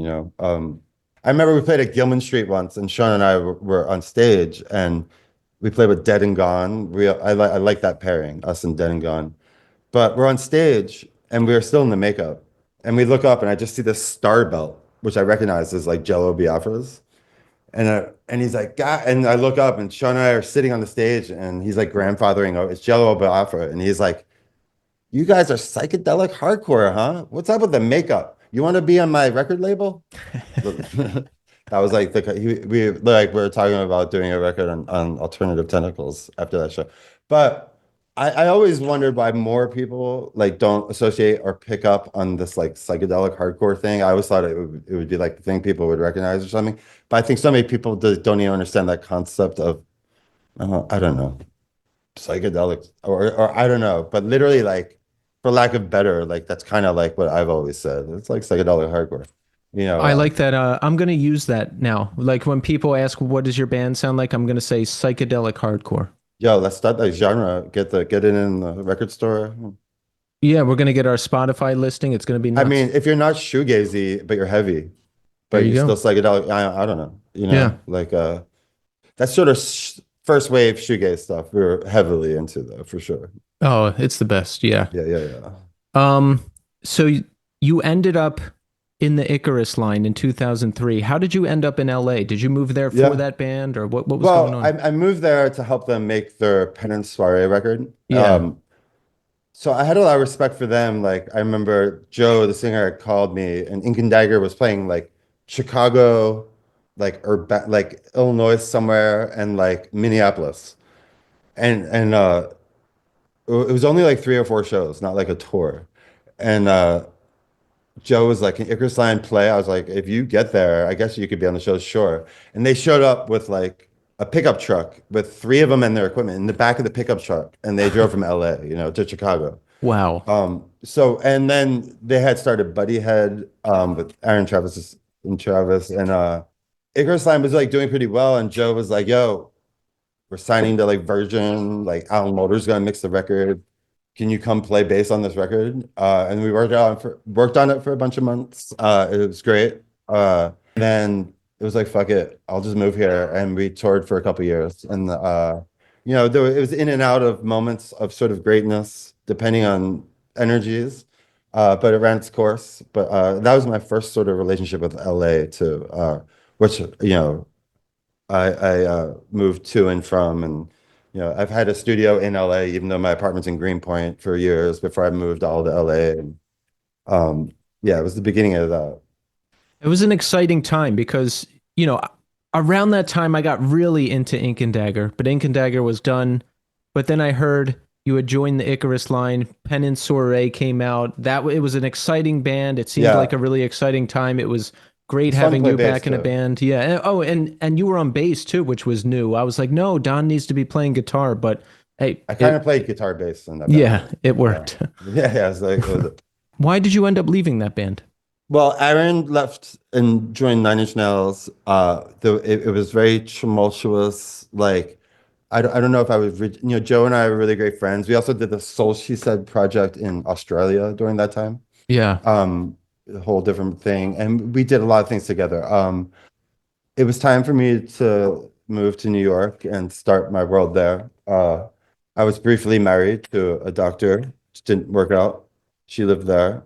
I remember we played at Gilman Street once, and Sean and I were on stage, and we played with Dead and Gone. I like that pairing, us and Dead and Gone. But we're on stage, and we are still in the makeup, and we look up, and I just see this star belt, which I recognize as like Jello Biafra's. And he's like, God, and I look up and Sean and I are sitting on the stage and he's like grandfathering. It's Jello Biafra. And he's like, you guys are psychedelic hardcore, huh? What's up with the makeup? You want to be on my record label? That was like we were talking about doing a record on Alternative Tentacles after that show. But I always wondered why more people like don't associate or pick up on this like psychedelic hardcore thing. I always thought it would be like the thing people would recognize or something. But I think so many people don't even understand that concept of I don't know, psychedelics or I don't know. But literally like for lack of better, like that's kind of like what I've always said. It's like psychedelic hardcore. You know, I like that. I'm gonna use that now. Like when people ask, "What does your band sound like?" I'm gonna say psychedelic hardcore. Yo, let's start that genre. Get it in the record store. Yeah, we're gonna get our Spotify listing. It's gonna be I mean, nuts. if you're not shoegazy, but you're heavy, There but you you're still go. psychedelic, I don't know. Yeah. Like that's sort of first wave shoegaze stuff. We were heavily into though, for sure. Oh, it's the best. Yeah. Yeah, yeah, yeah. Um, so you ended up in the Icarus Line in 2003. How did you end up in LA? Did you move there for Yeah. that band or what was going Well, on? I moved there to help them make their Penance Soiree record. Yeah. So I had a lot of respect for them. Like I remember Joe, the singer, called me, and Ink Dagger was playing like Chicago, like urban, like Illinois somewhere, and like Minneapolis, and it was only like 3 or 4 shows, not like a tour. And Joe was like, "Can Icarus Line play?" I was like, "If you get there, I guess you could be on the show, sure." And they showed up with like a pickup truck with 3 of them and their equipment in the back of the pickup truck, and they drove from LA, to Chicago. Wow. So and then they had started Buddy Head with Aaron Travis and Travis, and Icarus Line was like doing pretty well, and Joe was like, "Yo, we're signing to like Virgin, like Alan Motor's gonna mix the record. Can you come play bass on this record?" And we worked on it for a bunch of months. It was great. Then it was like, fuck it, I'll just move here, and we toured for a couple years. And it was in and out of moments of sort of greatness, depending on energies. But it ran its course. But that was my first sort of relationship with LA too, which I moved to and from, and I've had a studio in LA, even though my apartment's in Greenpoint for years before I moved all to LA. And yeah, it was the beginning of that. It was an exciting time because, you know, around that time I got really into Ink and Dagger, but Ink and Dagger was done. But then I heard you had joined the Icarus Line. Penance Soiree came out. It was an exciting band. It seemed like Yeah, a really exciting time. It was great it's fun to having play you bass back in a too. band. Yeah. And you were on bass too, which was new. I was like, no, Don needs to be playing guitar, but hey, I kind of played guitar bass in that yeah, band. it Yeah, worked. yeah. Why did you end up leaving that band? Well, Aaron left and joined Nine Inch Nails. It was very tumultuous. Like I don't know if I would, Joe and I were really great friends. We also did the Soul She Said project in Australia during that time. Yeah. A whole different thing. And we did a lot of things together. It was time for me to move to New York and start my world there. I was briefly married to a doctor, just didn't work out. She lived there.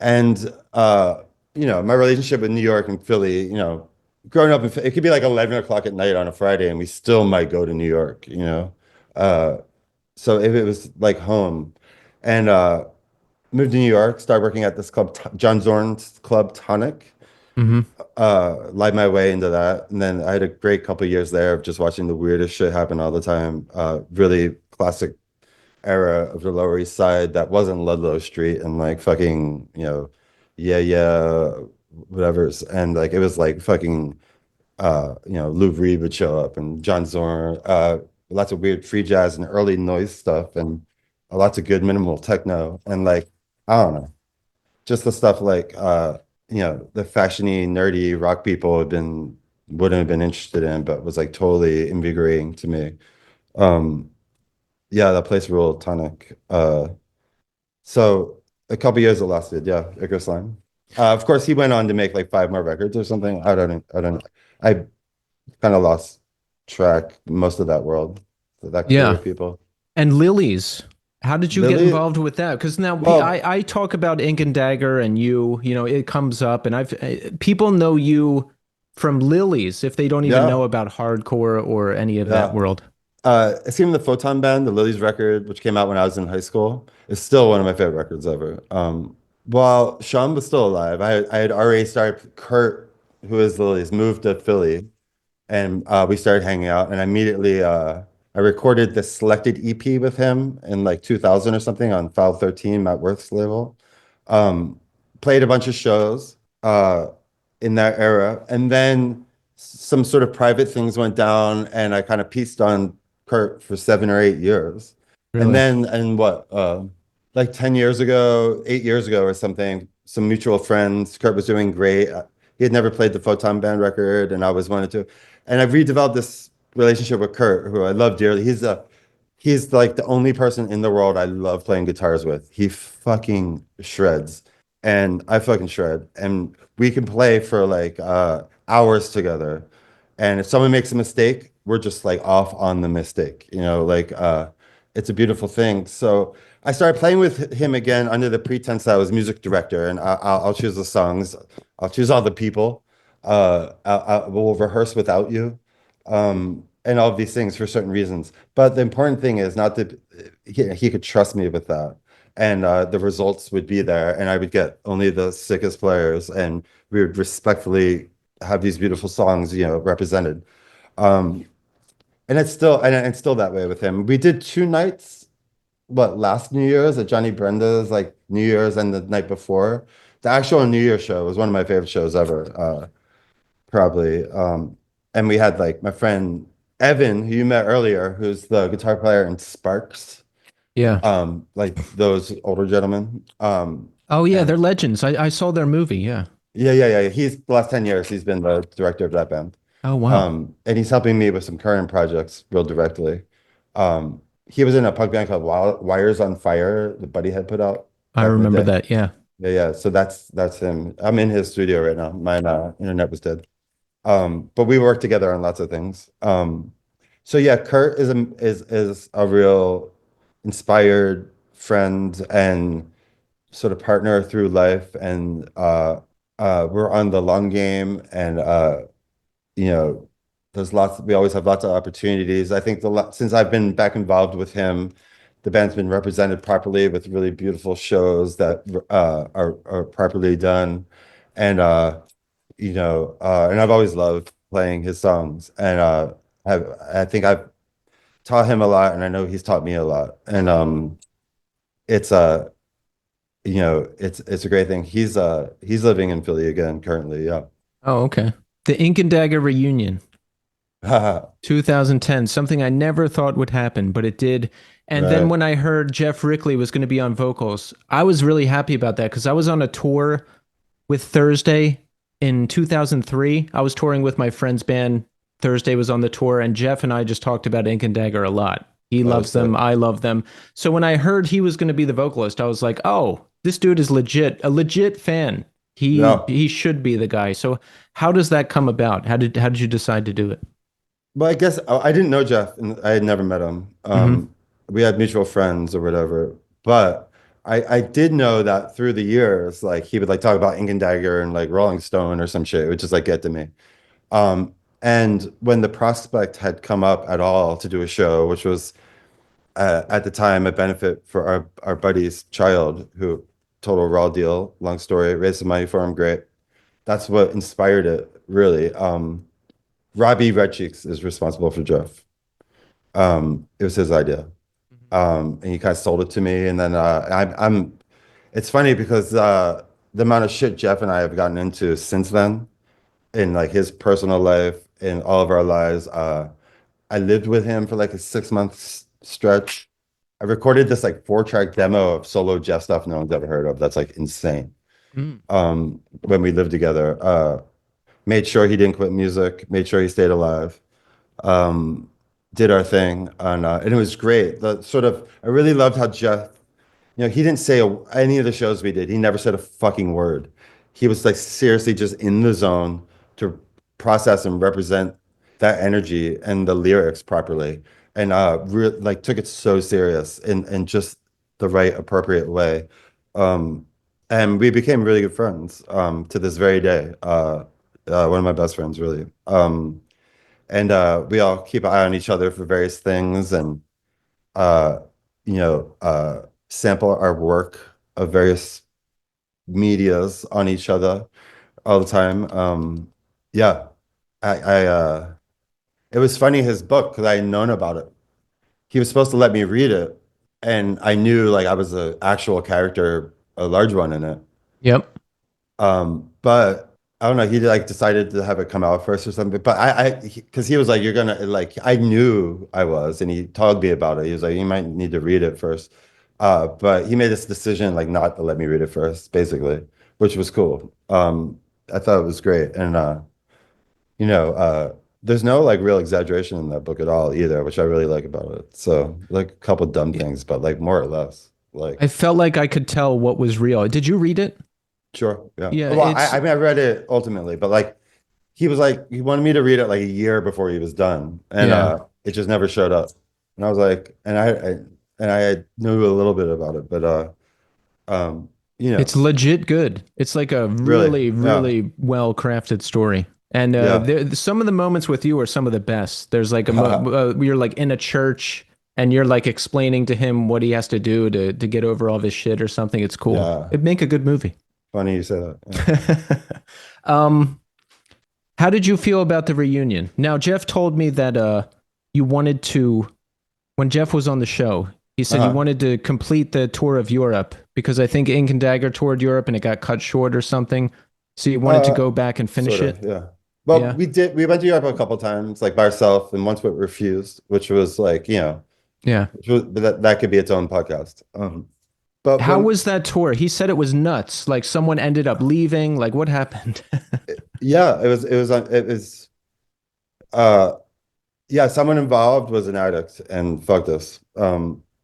And my relationship with New York and Philly, growing up, it could be like 11 o'clock at night on a Friday, and we still might go to New York. Uh, so if it was like home, and moved to New York, started working at this club, John Zorn's Club Tonic, Hmm. lied my way into that. And then I had a great couple of years there of just watching the weirdest shit happen all the time. Really classic era of the Lower East Side that wasn't Ludlow Street and like fucking, yeah, yeah, whatever's. And like it was like fucking Lou Reed would show up and John Zorn, lots of weird free jazz and early noise stuff and lots of good minimal techno. And like, I don't know, just the stuff like the fashiony, nerdy rock people wouldn't have been interested in, but was like totally invigorating to me. Um, yeah, that place ruled tonic. So a couple years it lasted. Yeah, Icarus Line. Of course, he went on to make like 5 more records or something. I don't know. I kind of lost track most of that world, that crew Yeah. of people. And Lilies, how did you get Lily, involved with that? Because now well, I talk about Ink and Dagger and it comes up, and people know you from Lilies if they don't even know yeah, about hardcore or any of that yeah. world. Even the Photon Band, the Lily's record, which came out when I was in high school, is still one of my favorite records ever. While Sean was still alive, I had already started. Kurt, who is Lily's, moved to Philly, and we started hanging out. And immediately, I recorded this selected EP with him in like 2000 or something on File 13, Matt Worth's label. Um, Played a bunch of shows in that era, and then some sort of private things went down, and I kind of pieced on Kurt for 7 or 8 years. And Really? then, and what, like 10 years ago, 8 years ago or something, some mutual friends, Kurt was doing great. He had never played the Photon Band record, and I was wanted to. And I've redeveloped this. relationship with Kurt, who I love dearly. He's like the only person in the world I love playing guitars with. He fucking shreds, and I fucking shred, and we can play for like hours together. And if someone makes a mistake, we're just like off on the mistake, like it's a beautiful thing. So I started playing with him again under the pretense that I was music director, and I'll choose the songs, I'll choose all the people, we'll rehearse without you, and all of these things for certain reasons. But the important thing is not that he could trust me with that, and the results would be there, and I would get only the sickest players, and we would respectfully have these beautiful songs, represented. Um, and it's still that way with him. We did two nights, last New Year's at Johnny Brenda's, like New Year's and the night before. The actual New Year show was one of my favorite shows ever, probably. And we had like my friend Evan, who you met earlier, who's the guitar player in Sparks, Yeah. like those older gentlemen. Oh yeah, And they're legends. I saw their movie. Yeah. yeah. He's the last 10 years, he's been the director of that band. Oh wow. And he's helping me with some current projects real directly. He was in a punk band called Wires on Fire that Buddy had put out I back in the remember day. that. Yeah. Yeah. So that's him. I'm in his studio right now. My internet was dead. But we work together on lots of things. So yeah, Kurt is a real inspired friend and sort of partner through life, and we're on the long game, and you know, we always have lots of opportunities. I think since I've been back involved with him, the band's been represented properly with really beautiful shows that are properly done. And and I've always loved playing his songs. And I think I've taught him a lot, and I know he's taught me a lot. And it's it's a great thing. He's living in Philly again currently. Yeah. Oh okay. The Ink and Dagger reunion, 2010. Something I never thought would happen, but it did. And then Right. when I heard Jeff Rickley was going to be on vocals, I was really happy about that because I was on a tour with Thursday in 2003. I was touring with my friend's band. Thursday was on the tour, and Jeff and I just talked about Ink and Dagger a lot. He Oh, loves them. sick. I love them. So when I heard he was going to be the vocalist, I was like, "Oh, this dude is legit, a legit fan. He Yeah. he should be the guy." So how does that come about? How did you decide to do it? Well, I guess I didn't know Jeff, and I had never met him. Hmm. We had mutual friends or whatever, but I did know that through the years, like he would like talk about Ink and Dagger and like Rolling Stone or some shit. It would just like get to me. And when the prospect had come up at all to do a show, which was at the time a benefit for our buddy's child, who total raw deal, long story, raised some money for him, great. That's what inspired it, really. Robbie Red Cheeks is responsible for Jeff. It was his idea. And he kind of sold it to me. And then it's funny because the amount of shit Jeff and I have gotten into since then, in like his personal life, in all of our lives. I lived with him for like a 6 month stretch. I recorded this like 4-track demo of solo Jeff stuff no one's ever heard of. That's like insane. Mm. When we lived together, made sure he didn't quit music, made sure he stayed alive, um, did our thing, and it was great. I really loved how Jeff, he didn't say any of the shows we did. He never said a fucking word. He was like seriously just in the zone to process and represent that energy and the lyrics properly, and like took it so serious in just the right appropriate way. Um, and we became really good friends to this very day. One of my best friends, really. And we all keep an eye on each other for various things, and uh, sample our work of various medias on each other all the time. Yeah, I it was funny, his book, because I had known about it. He was supposed to let me read it, and I knew like I was an actual character, a large one in it. Yep. But I don't know, he like decided to have it come out first or something. But because he was like, you're gonna like, I knew I was, and he told me about it. He was like, you might need to read it first. But he made this decision like not to let me read it first, basically, which was cool. I thought it was great, and you know, uh, there's no like real exaggeration in that book at all either, which I really like about it. So like a couple dumb things, but like more or less, like I felt like I could tell what was real. Did you read it? sure, yeah. Yeah, Well, it's I mean, I read it ultimately, but like he was like he wanted me to read it like a year before he was done, and yeah. it just never showed up. And I was like, and I knew a little bit about it, but um, you know, It's legit good. It's like a really, really, yeah, really well crafted story. And yeah, some of the moments with you are some of the best. There's like you're like in a church and you're like explaining to him what he has to do to get over all this shit or something. It's cool. yeah. It'd make a good movie. Funny you say that. Yeah. um, how did you feel about the reunion? Now, Jeff told me that you wanted to when Jeff was on the show, he said you Uh-huh. wanted to complete the tour of Europe because I think Ink and Dagger toured Europe and it got cut short or something. So you wanted to Uh, go back and finish Sort it. of, yeah. Well, Yeah. we went to Europe a couple times, like by ourselves, and once we refused, which was like, Yeah. but that could be its own podcast. But How when was that tour? He said it was nuts. Like someone ended up leaving. Like what happened? yeah, it was uh yeah, someone involved was an addict and fucked us.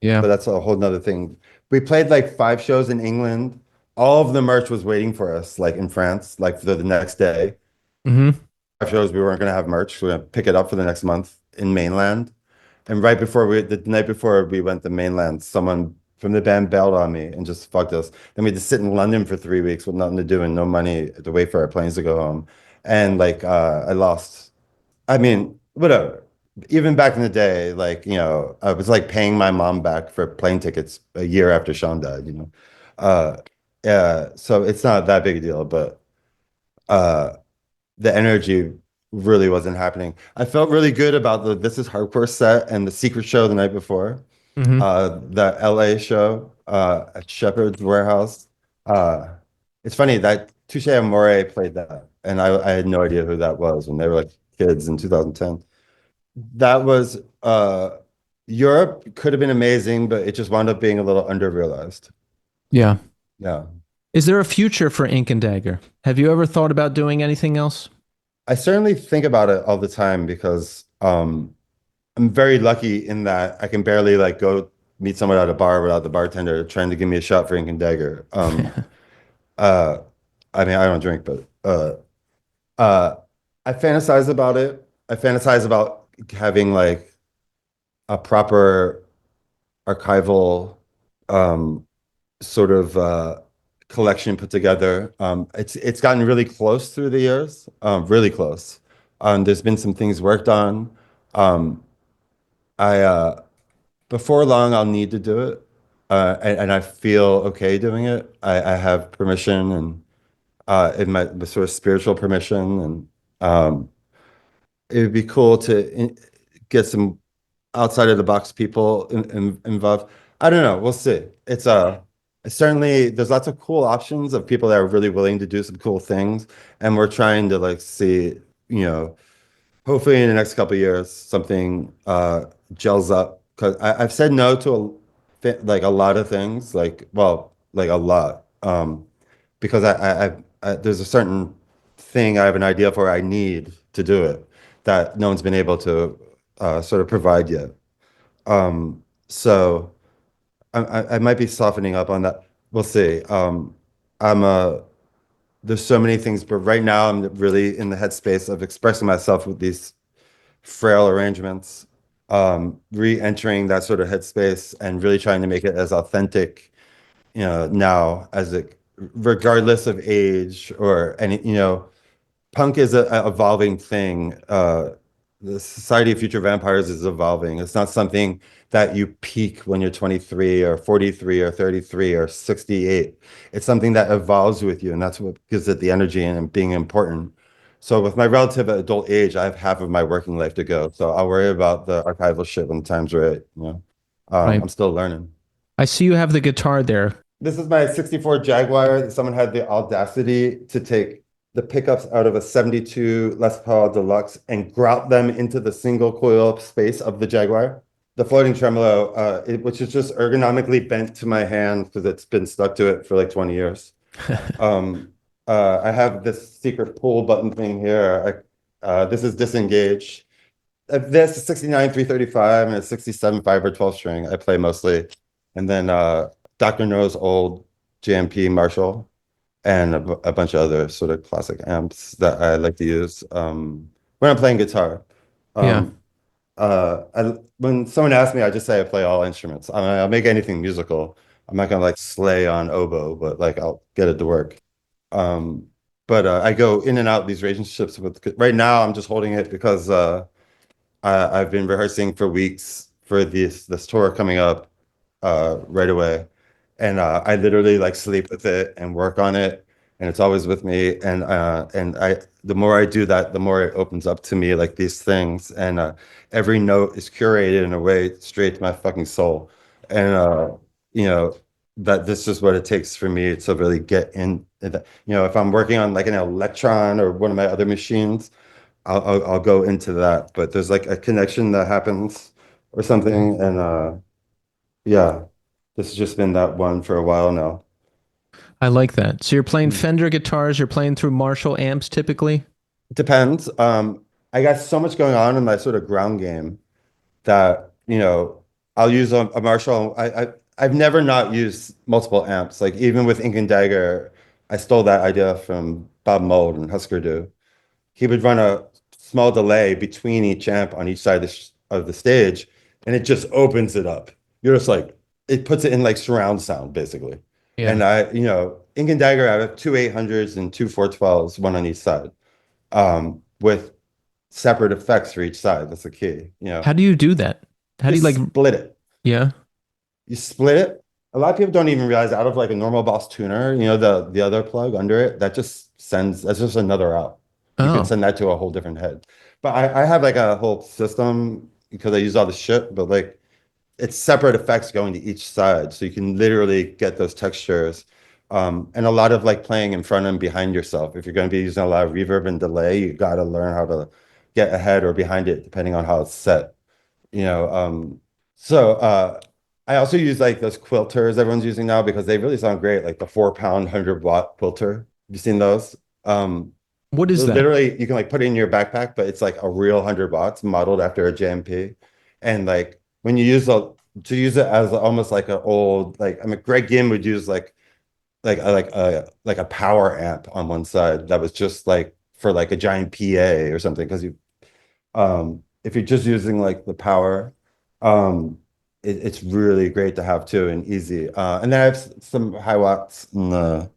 Yeah. But that's a whole nother thing. We played like 5 shows in England. All of the merch was waiting for us, like in France, like for the next day. Hmm. 5 shows we weren't gonna have merch. We are gonna pick it up for the next month in mainland. And the night before we went to mainland, someone from the band bailed on me and just fucked us. Then we had to sit in London for 3 weeks with nothing to do and no money to wait for our planes to go home. And like I lost. I mean, whatever. Even back in the day, like, I was like paying my mom back for plane tickets a year after Sean died. Uh yeah, so it's not that big a deal, but uh the energy really wasn't happening. I felt really good about the This Is Hardcore set and the Secret show the night before. Hmm. The LA show at Shepherd's Warehouse. Uh, it's funny that Touche Amore played that, and I had no idea who that was when they were like kids in 2010. That was Europe could have been amazing, but it just wound up being a little underrealized. Yeah. Yeah. Is there a future for Ink and Dagger? Have you ever thought about doing anything else? I certainly think about it all the time because I'm very lucky in that I can barely like go meet someone at a bar without the bartender trying to give me a shot for Ink and Dagger. Uh, I mean, I don't drink, but uh, I fantasize about it. I fantasize about having like a proper archival um, sort of collection put together. It's gotten really close through the years, really close. There's been some things worked on. Um, I Before long, I'll need to do it, and I feel okay doing it. I have permission and in my sort of spiritual permission, and it would be cool to get some outside of the box people involved. I don't know. We'll see. It's certainly there's lots of cool options of people that are really willing to do some cool things, and we're trying to like see, you know, hopefully in the next couple of years something gels up because I've said no to like a lot of things, like well, like a lot, because there's a certain thing I have an idea for I need to do it that no one's been able to sort of provide yet. So I might be softening up on that. We'll see. I'm There's so many things, but right now I'm really in the headspace of expressing myself with these frail arrangements, re-entering that sort of headspace and really trying to make it as authentic, now as it, regardless of age or any, punk is a evolving thing. The Society of Future Vampires is evolving. It's not something that you peak when you're 23 or 43 or 33 or 68. It's something that evolves with you, and that's what gives it the energy and being important. So with my relative adult age, I have half of my working life to go. So I'll worry about the archival shit when the time's right. Right. I'm still learning. I see you have the guitar there. This is my 64 Jaguar. Someone had the audacity to take the pickups out of a 72 Les Paul Deluxe and grout them into the single coil space of the Jaguar. The floating tremolo, which is just ergonomically bent to my hand because it's been stuck to it for like 20 years. I have this secret pull button thing here. This is disengaged. This is 69 335 and a 67 5 or 12 string. I play mostly, and then Dr. No's old JMP Marshall and a bunch of other sort of classic amps that I like to use when I'm playing guitar. Yeah. Um, when someone asks me, I just say I play all instruments. I mean, I'll make anything musical. I'm not gonna like slay on oboe, but like I'll get it to work. Um, but I go in and out these relationships with. Right now, I'm just holding it because I've been rehearsing for weeks for this tour coming up right away, and I literally like sleep with it and work on it, and it's always with me. And I the more I do that, the more it opens up to me like these things, and every note is curated in a way straight to my fucking soul, and you know that this is what it takes for me to really get in. If I'm working on like an Electron or one of my other machines. I'll go into that, but there's like a connection that happens or something, and yeah, this has just been that one for a while now. I like that. So you're playing Mm. Fender guitars, you're playing through Marshall amps typically? It depends. I got so much going on in my sort of ground game that I'll use a Marshall. I've never not used multiple amps. Like even with Ink and Dagger, I stole that idea from Bob Mould and Husker Du. He would run a small delay between each amp on each side of the stage, and it just opens it up. You're just like, it puts it in like surround sound, basically. Yeah. And Ink and Dagger, I have two 800s and two 412s, one on each side, with separate effects for each side. That's the key. How do you do that? How do you like, Split it. yeah? You split it. A lot of people don't even realize out of like a normal Boss tuner, the other plug under it, that's just another out. You can Oh, send that to a whole different head. But I have like a whole system because I use all the shit, but like it's separate effects going to each side. So you can literally get those textures. And a lot of like playing in front and behind yourself. If you're going to be using a lot of reverb and delay, you got to learn how to get ahead or behind it, depending on how it's set. You know, so I also use like those quilters everyone's using now because they really sound great, like the 4 pound 100 watt quilter. Have you seen those? what is that? Literally, you can like put it in your backpack, but it's like a real 100 watts modeled after a JMP. And like when you to use it as almost like an old, like I mean, Greg Ginn would use like a power amp on one side that was just like for like a giant PA or something. Because if you're just using like the power, it's really great to have too and easy. And then I have some high watts and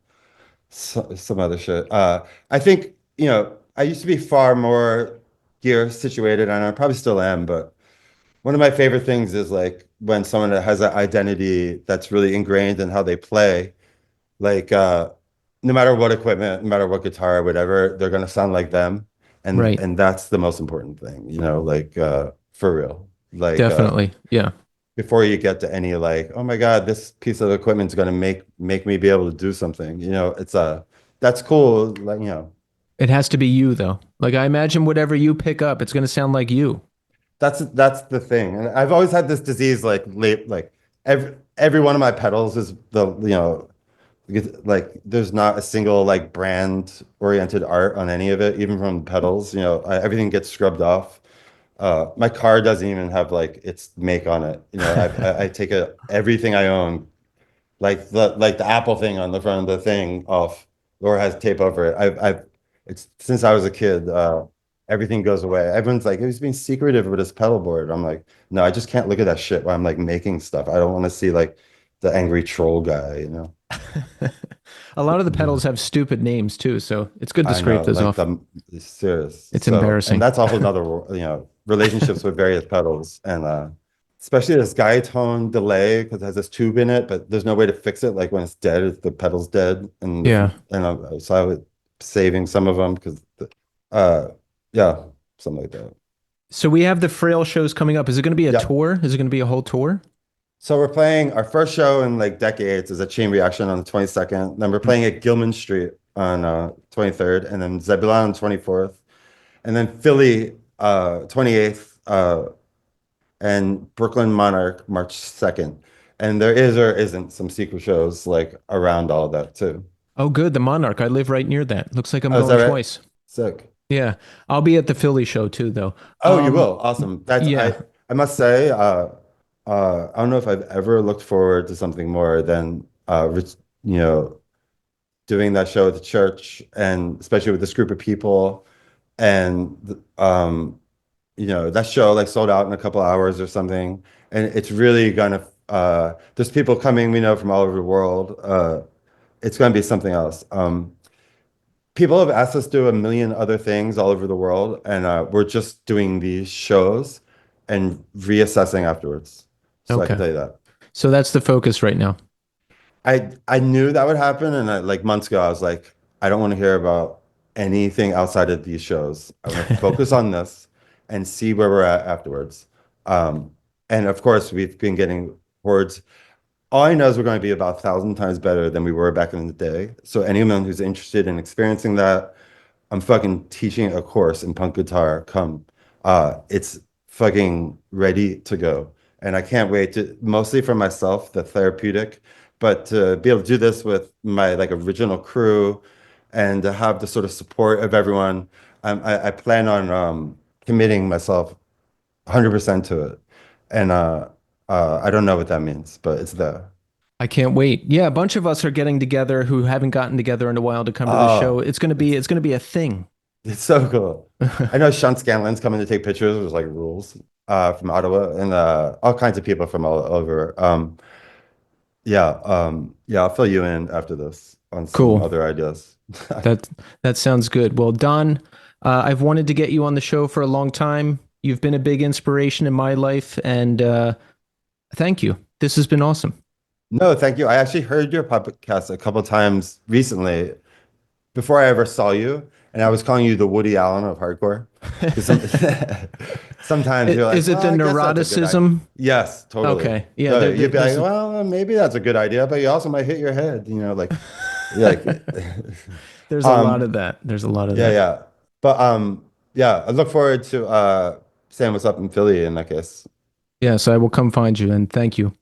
some other shit. I think, I used to be far more gear situated, and I probably still am, but one of my favorite things is like when someone has an identity that's really ingrained in how they play, like no matter what equipment, no matter what guitar or whatever, they're gonna sound like them. And Right. and that's the most important thing, like for real. Like Definitely. Yeah. before you get to any like, oh my God, this piece of equipment is gonna make me be able to do something. It's that's cool. Like, It has to be you though. Like I imagine whatever you pick up, it's going to sound like you. that's the thing. And I've always had this disease like every one of my pedals is like there's not a single like brand oriented art on any of it, even from the pedals. Everything gets scrubbed off. My car doesn't even have like its make on it. I take everything I own, like the Apple thing on the front of the thing off, or has tape over it. It's since I was a kid. Everything goes away. Everyone's like, he's being secretive with his pedal board. I'm like, no, I just can't look at that shit while I'm like making stuff. I don't want to see like the angry troll guy. A lot of the pedals have stupid names too, so it's good to I scrape know, those like off. the serious. It's And embarrassing. that's a whole nother, relationships with various pedals, and especially this guy tone delay because it has this tube in it, but there's no way to fix it. Like when it's dead, if the pedal's dead, Yeah. so I was saving some of them because, uh, yeah, something like that. So we have the Frail shows coming up. Is it going to be a Yeah. tour? Is it going to be a whole tour? So we're playing our first show in like decades is a Chain Reaction on the 22nd. Then we're playing at Gilman Street on 23rd, and then Zebulon on 24th, and then Philly 28th, and Brooklyn Monarch March 2nd. And there is or isn't some secret shows like around all of that too. Oh, good. The Monarch. I live right near that. Looks like I'm Oh, is that going right? twice. Sick. Yeah. I'll be at the Philly show too, though. Oh, you will. Awesome. Yeah. I must say, I don't know if I've ever looked forward to something more than you know, doing that show at the church, and especially with this group of people. And that show like sold out in a couple hours or something. And it's really gonna there's people coming, we know, from all over the world. It's gonna be something else. People have asked us to do a million other things all over the world, and we're just doing these shows and reassessing afterwards. So I can Okay. tell you that. So that's the focus right now. I knew that would happen, and like months ago, I was like, I don't want to hear about anything outside of these shows. I want to focus on this and see where we're at afterwards. Um, and of course, we've been getting words. All I know is we're going to be about 1,000 times better than we were back in the day. So anyone who's interested in experiencing that, I'm fucking teaching a course in punk guitar. Come, it's fucking ready to go, and I can't wait to, mostly for myself, the therapeutic, but to be able to do this with my like original crew, and to have the sort of support of everyone. I plan on committing myself 100% to it, and I don't know what that means, but it's there. I can't wait. Yeah, a bunch of us are getting together who haven't gotten together in a while to come to the show. Oh, It's gonna be a thing. it's so cool. I know Sean Scanlon's coming to take pictures. There's like rules from Ottawa, and all kinds of people from all over. Yeah, I'll fill you in after this on some Cool. other ideas. That that sounds good. Well, Don, I've wanted to get you on the show for a long time. You've been a big inspiration in my life, and thank you. This has been awesome. No, thank you. I actually heard your podcast a couple times recently before I ever saw you, and I was calling you the Woody Allen of hardcore. 'Cause sometimes you're like, Is it well, the I guess that's a good idea. neuroticism? Yes, totally. Okay. Yeah. So you'd be like, There's, well, maybe that's a good idea, but you also might hit your head, like, you're like, there's a lot um, of that. There's a lot of yeah, that. yeah. But yeah, I look forward to saying what's up in Philly in that case. Yes, I will come find you, and thank you.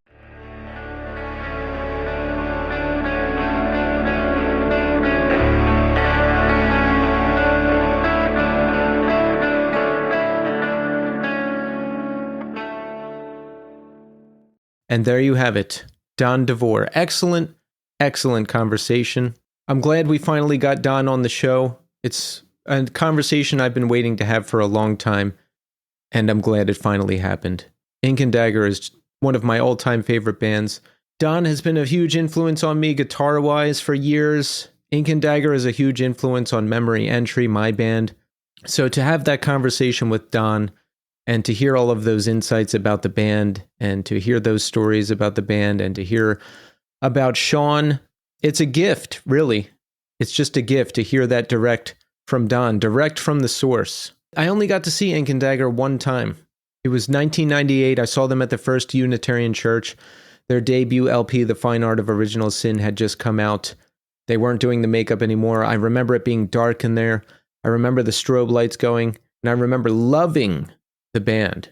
And there you have it, Don Devore. Excellent, excellent conversation. I'm glad we finally got Don on the show. It's a conversation I've been waiting to have for a long time, and I'm glad it finally happened. Ink and Dagger is one of my all-time favorite bands. Don has been a huge influence on me guitar-wise for years. Ink and Dagger is a huge influence on Memory Entry, my band. So to have that conversation with Don and to hear all of those insights about the band and to hear those stories about the band and to hear about Sean, it's a gift, really. It's just a gift to hear that direct from Don, direct from the source. I only got to see Ink and Dagger one time. It was 1998. I saw them at the First Unitarian Church. Their debut LP, The Fine Art of Original Sin, had just come out. They weren't doing the makeup anymore. I remember it being dark in there. I remember the strobe lights going, and I remember loving the band.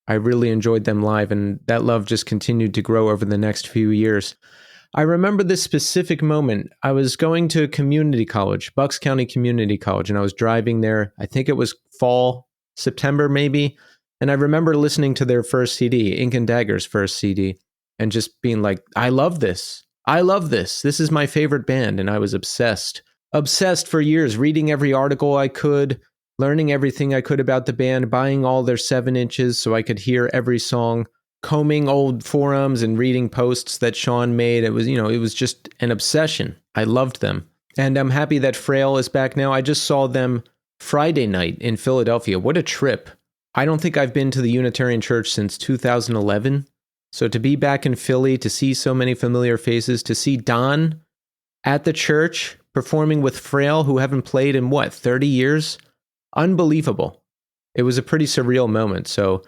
I really enjoyed them live, and that love just continued to grow over the next few years. I remember this specific moment. I was going to community college, Bucks County Community College, and I was driving there. I think it was fall, September maybe. And I remember listening to their first CD, Ink and Dagger's first CD, and just being like, I love this. I love this. This is my favorite band. And I was obsessed. Obsessed for years, reading every article I could, learning everything I could about the band, buying all their 7 inches so I could hear every song, combing old forums and reading posts that Sean made. It was just an obsession. I loved them. And I'm happy that Frail is back now. I just saw them Friday night in Philadelphia. What a trip. I don't think I've been to the Unitarian Church since 2011. So to be back in Philly, to see so many familiar faces, to see Don at the church performing with Frail, who haven't played in 30 years? Unbelievable. It was a pretty surreal moment. So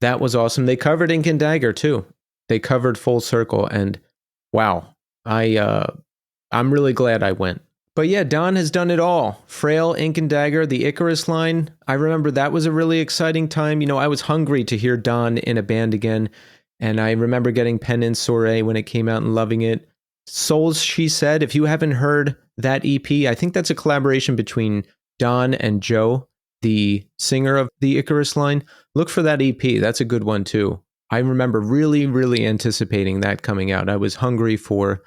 that was awesome. They covered Ink and Dagger too. They covered Full Circle, and wow, I'm really glad I went. But yeah, Don has done it all. Frail, Ink and Dagger, the Icarus Line. I remember that was a really exciting time. I was hungry to hear Don in a band again. And I remember getting Penance Soiree when it came out and loving it. Souls, She Said. If you haven't heard that EP, I think that's a collaboration between Don and Joe, the singer of the Icarus Line. Look for that EP. That's a good one too. I remember really, really anticipating that coming out. I was hungry for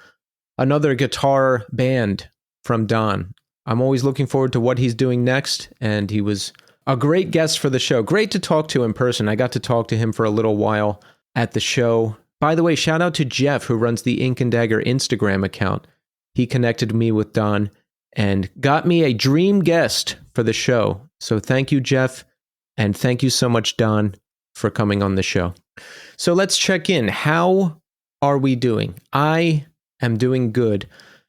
another guitar band from Don. I'm always looking forward to what he's doing next, and he was a great guest for the show. Great to talk to in person. I got to talk to him for a little while at the show. By the way, shout out to Jeff, who runs the Ink Dagger Instagram account. He connected me with Don and got me a dream guest for the show. So thank you, Jeff, and thank you so much, Don, for coming on the show. So let's check in. How are we doing? I am doing good.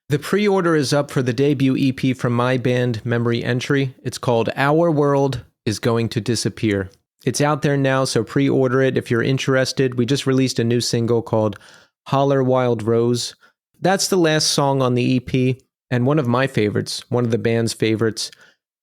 The pre-order is up for the debut EP from my band, Memory Entry. It's called Our World is Going to Disappear. It's out there now, so pre-order it if you're interested. We just released a new single called Holler Wild Rose. That's the last song on the EP, and one of my favorites, one of the band's favorites.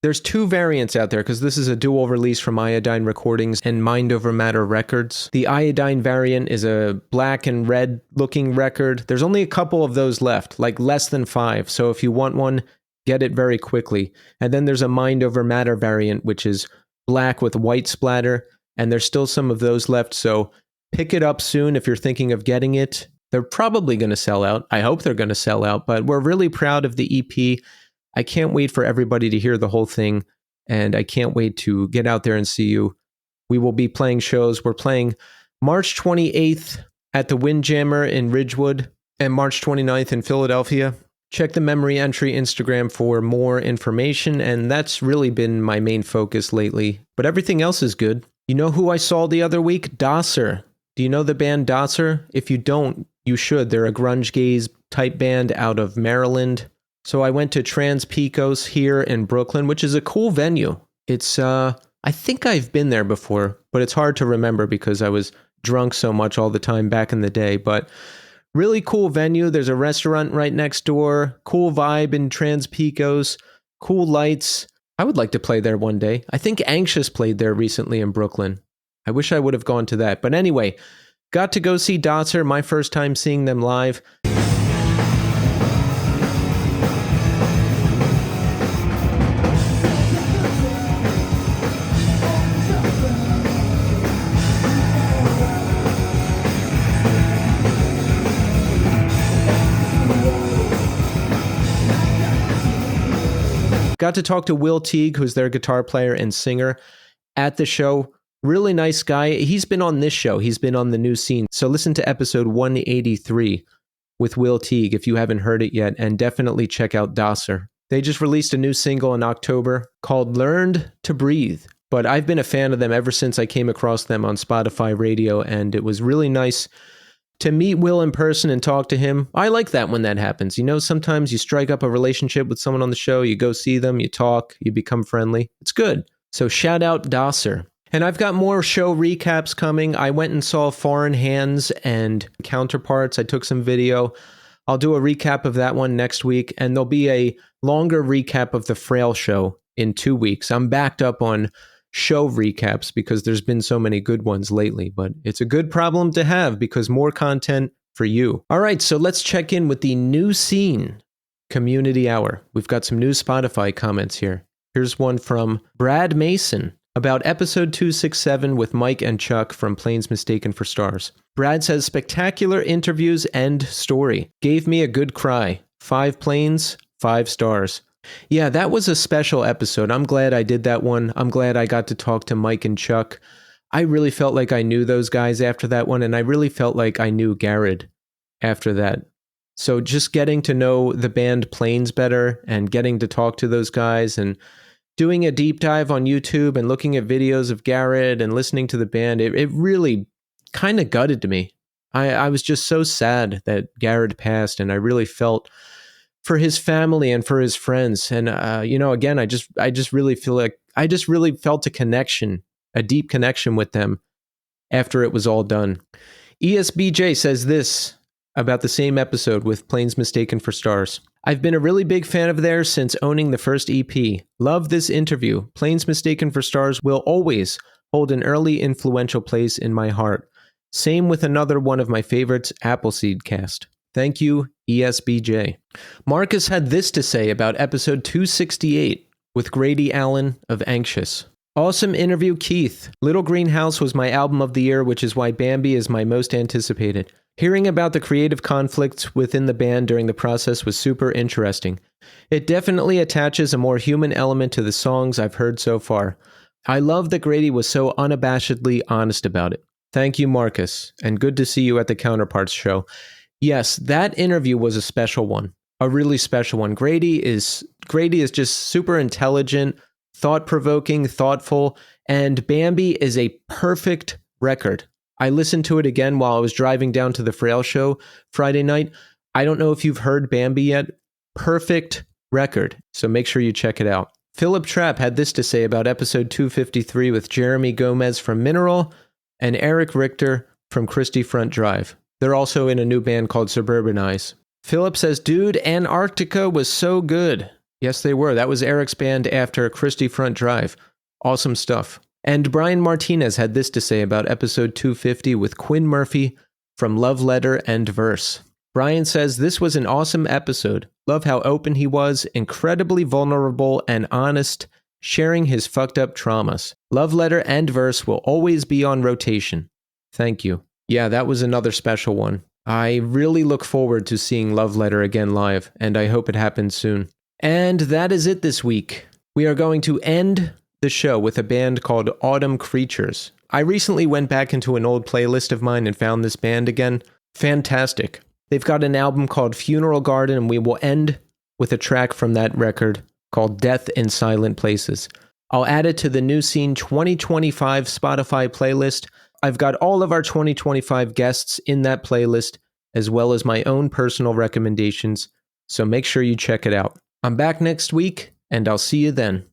There's two variants out there because this is a dual release from Iodine Recordings and Mind Over Matter Records. The Iodine variant is a black and red looking record. There's only a couple of those left, like less than 5. So if you want one, get it very quickly. And then there's a Mind Over Matter variant, which is black with white splatter. And there's still some of those left. So pick it up soon if you're thinking of getting it. They're probably going to sell out. I hope they're going to sell out, but we're really proud of the EP. I can't wait for everybody to hear the whole thing, and I can't wait to get out there and see you. We will be playing shows. We're playing March 28th at the Windjammer in Ridgewood and March 29th in Philadelphia. Check the Memory Entry Instagram for more information, and that's really been my main focus lately. But everything else is good. You know who I saw the other week? Dosser. Do you know the band Dosser? If you don't, you should. They're a grunge gaze type band out of Maryland. So I went to Trans Pecos here in Brooklyn, which is a cool venue. It's, I think I've been there before, but it's hard to remember because I was drunk so much all the time back in the day. But really cool venue. There's a restaurant right next door. Cool vibe in Trans Pecos. Cool lights. I would like to play there one day. I think Anxious played there recently in Brooklyn. I wish I would have gone to that. But anyway, got to go see Dosser, my first time seeing them live. Got to talk to Will Teague, who's their guitar player and singer, at the show. Really nice guy. He's been on this show. He's been on the New Scene. So listen to episode 183 with Will Teague if you haven't heard it yet, and definitely check out Dosser. They just released a new single in October called Learned to Breathe. But I've been a fan of them ever since I came across them on Spotify Radio, and it was really nice to meet Will in person and talk to him. I like that when that happens. You know, sometimes you strike up a relationship with someone on the show, you go see them, you talk, you become friendly. It's good. So shout out Dosser. And I've got more show recaps coming. I went and saw Foreign Hands and Counterparts. I took some video. I'll do a recap of that one next week, and there'll be a longer recap of the Frail show in 2 weeks. I'm backed up on show recaps because there's been so many good ones lately, but it's a good problem to have because more content for you. All right, so let's check in with the New Scene Community Hour. We've got some new Spotify comments here. Here's one from Brad Mason about episode 267 with Mike and Chuck from Planes Mistaken for Stars. Brad says, spectacular interviews, end story. Gave me a good cry. 5 planes, 5 stars. Yeah, that was a special episode. I'm glad I did that one. I'm glad I got to talk to Mike and Chuck. I really felt like I knew those guys after that one, and I really felt like I knew Garrett after that. So just getting to know the band Planes better and getting to talk to those guys and doing a deep dive on YouTube and looking at videos of Garrett and listening to the band, it really kind of gutted me. I was just so sad that Garrett passed, and I really felt for his family and for his friends. And, again, I just really feel like I just really felt a connection, a deep connection with them after it was all done. ESBJ says this about the same episode with Planes Mistaken for Stars. I've been a really big fan of theirs since owning the first EP. Love this interview. Planes Mistaken for Stars will always hold an early influential place in my heart. Same with another one of my favorites, Appleseed Cast. Thank you, ESBJ. Marcus had this to say about episode 268 with Grady Allen of Anxious. Awesome interview, Keith. Little Green House was my album of the year, which is why Bambi is my most anticipated. Hearing about the creative conflicts within the band during the process was super interesting. It definitely attaches a more human element to the songs I've heard so far. I love that Grady was so unabashedly honest about it. Thank you, Marcus, and good to see you at the Counterparts show. Yes, that interview was a special one, a really special one. Grady is just super intelligent, thought-provoking, thoughtful, and Bambi is a perfect record. I listened to it again while I was driving down to the Frail show Friday night. I don't know if you've heard Bambi yet. Perfect record, so make sure you check it out. Philip Trapp had this to say about episode 253 with Jeremy Gomez from Mineral and Eric Richter from Christie Front Drive. They're also in a new band called Suburbanize. Philip says, dude, Antarctica was so good. Yes, they were. That was Eric's band after Christie Front Drive. Awesome stuff. And Brian Martinez had this to say about episode 250 with Quinn Murphy from Love Letter and Verse. Brian says, this was an awesome episode. Love how open he was, incredibly vulnerable and honest, sharing his fucked up traumas. Love Letter and Verse will always be on rotation. Thank you. Yeah, that was another special one. I really look forward to seeing Love Letter again live, and I hope it happens soon. And that is it this week. We are going to end the show with a band called Autumn Creatures. I recently went back into an old playlist of mine and found this band again. Fantastic. They've got an album called Funeral Garden, and we will end with a track from that record called Death in Silent Places. I'll add it to the New Scene 2025 Spotify playlist. I've got all of our 2025 guests in that playlist, as well as my own personal recommendations, so make sure you check it out. I'm back next week, and I'll see you then.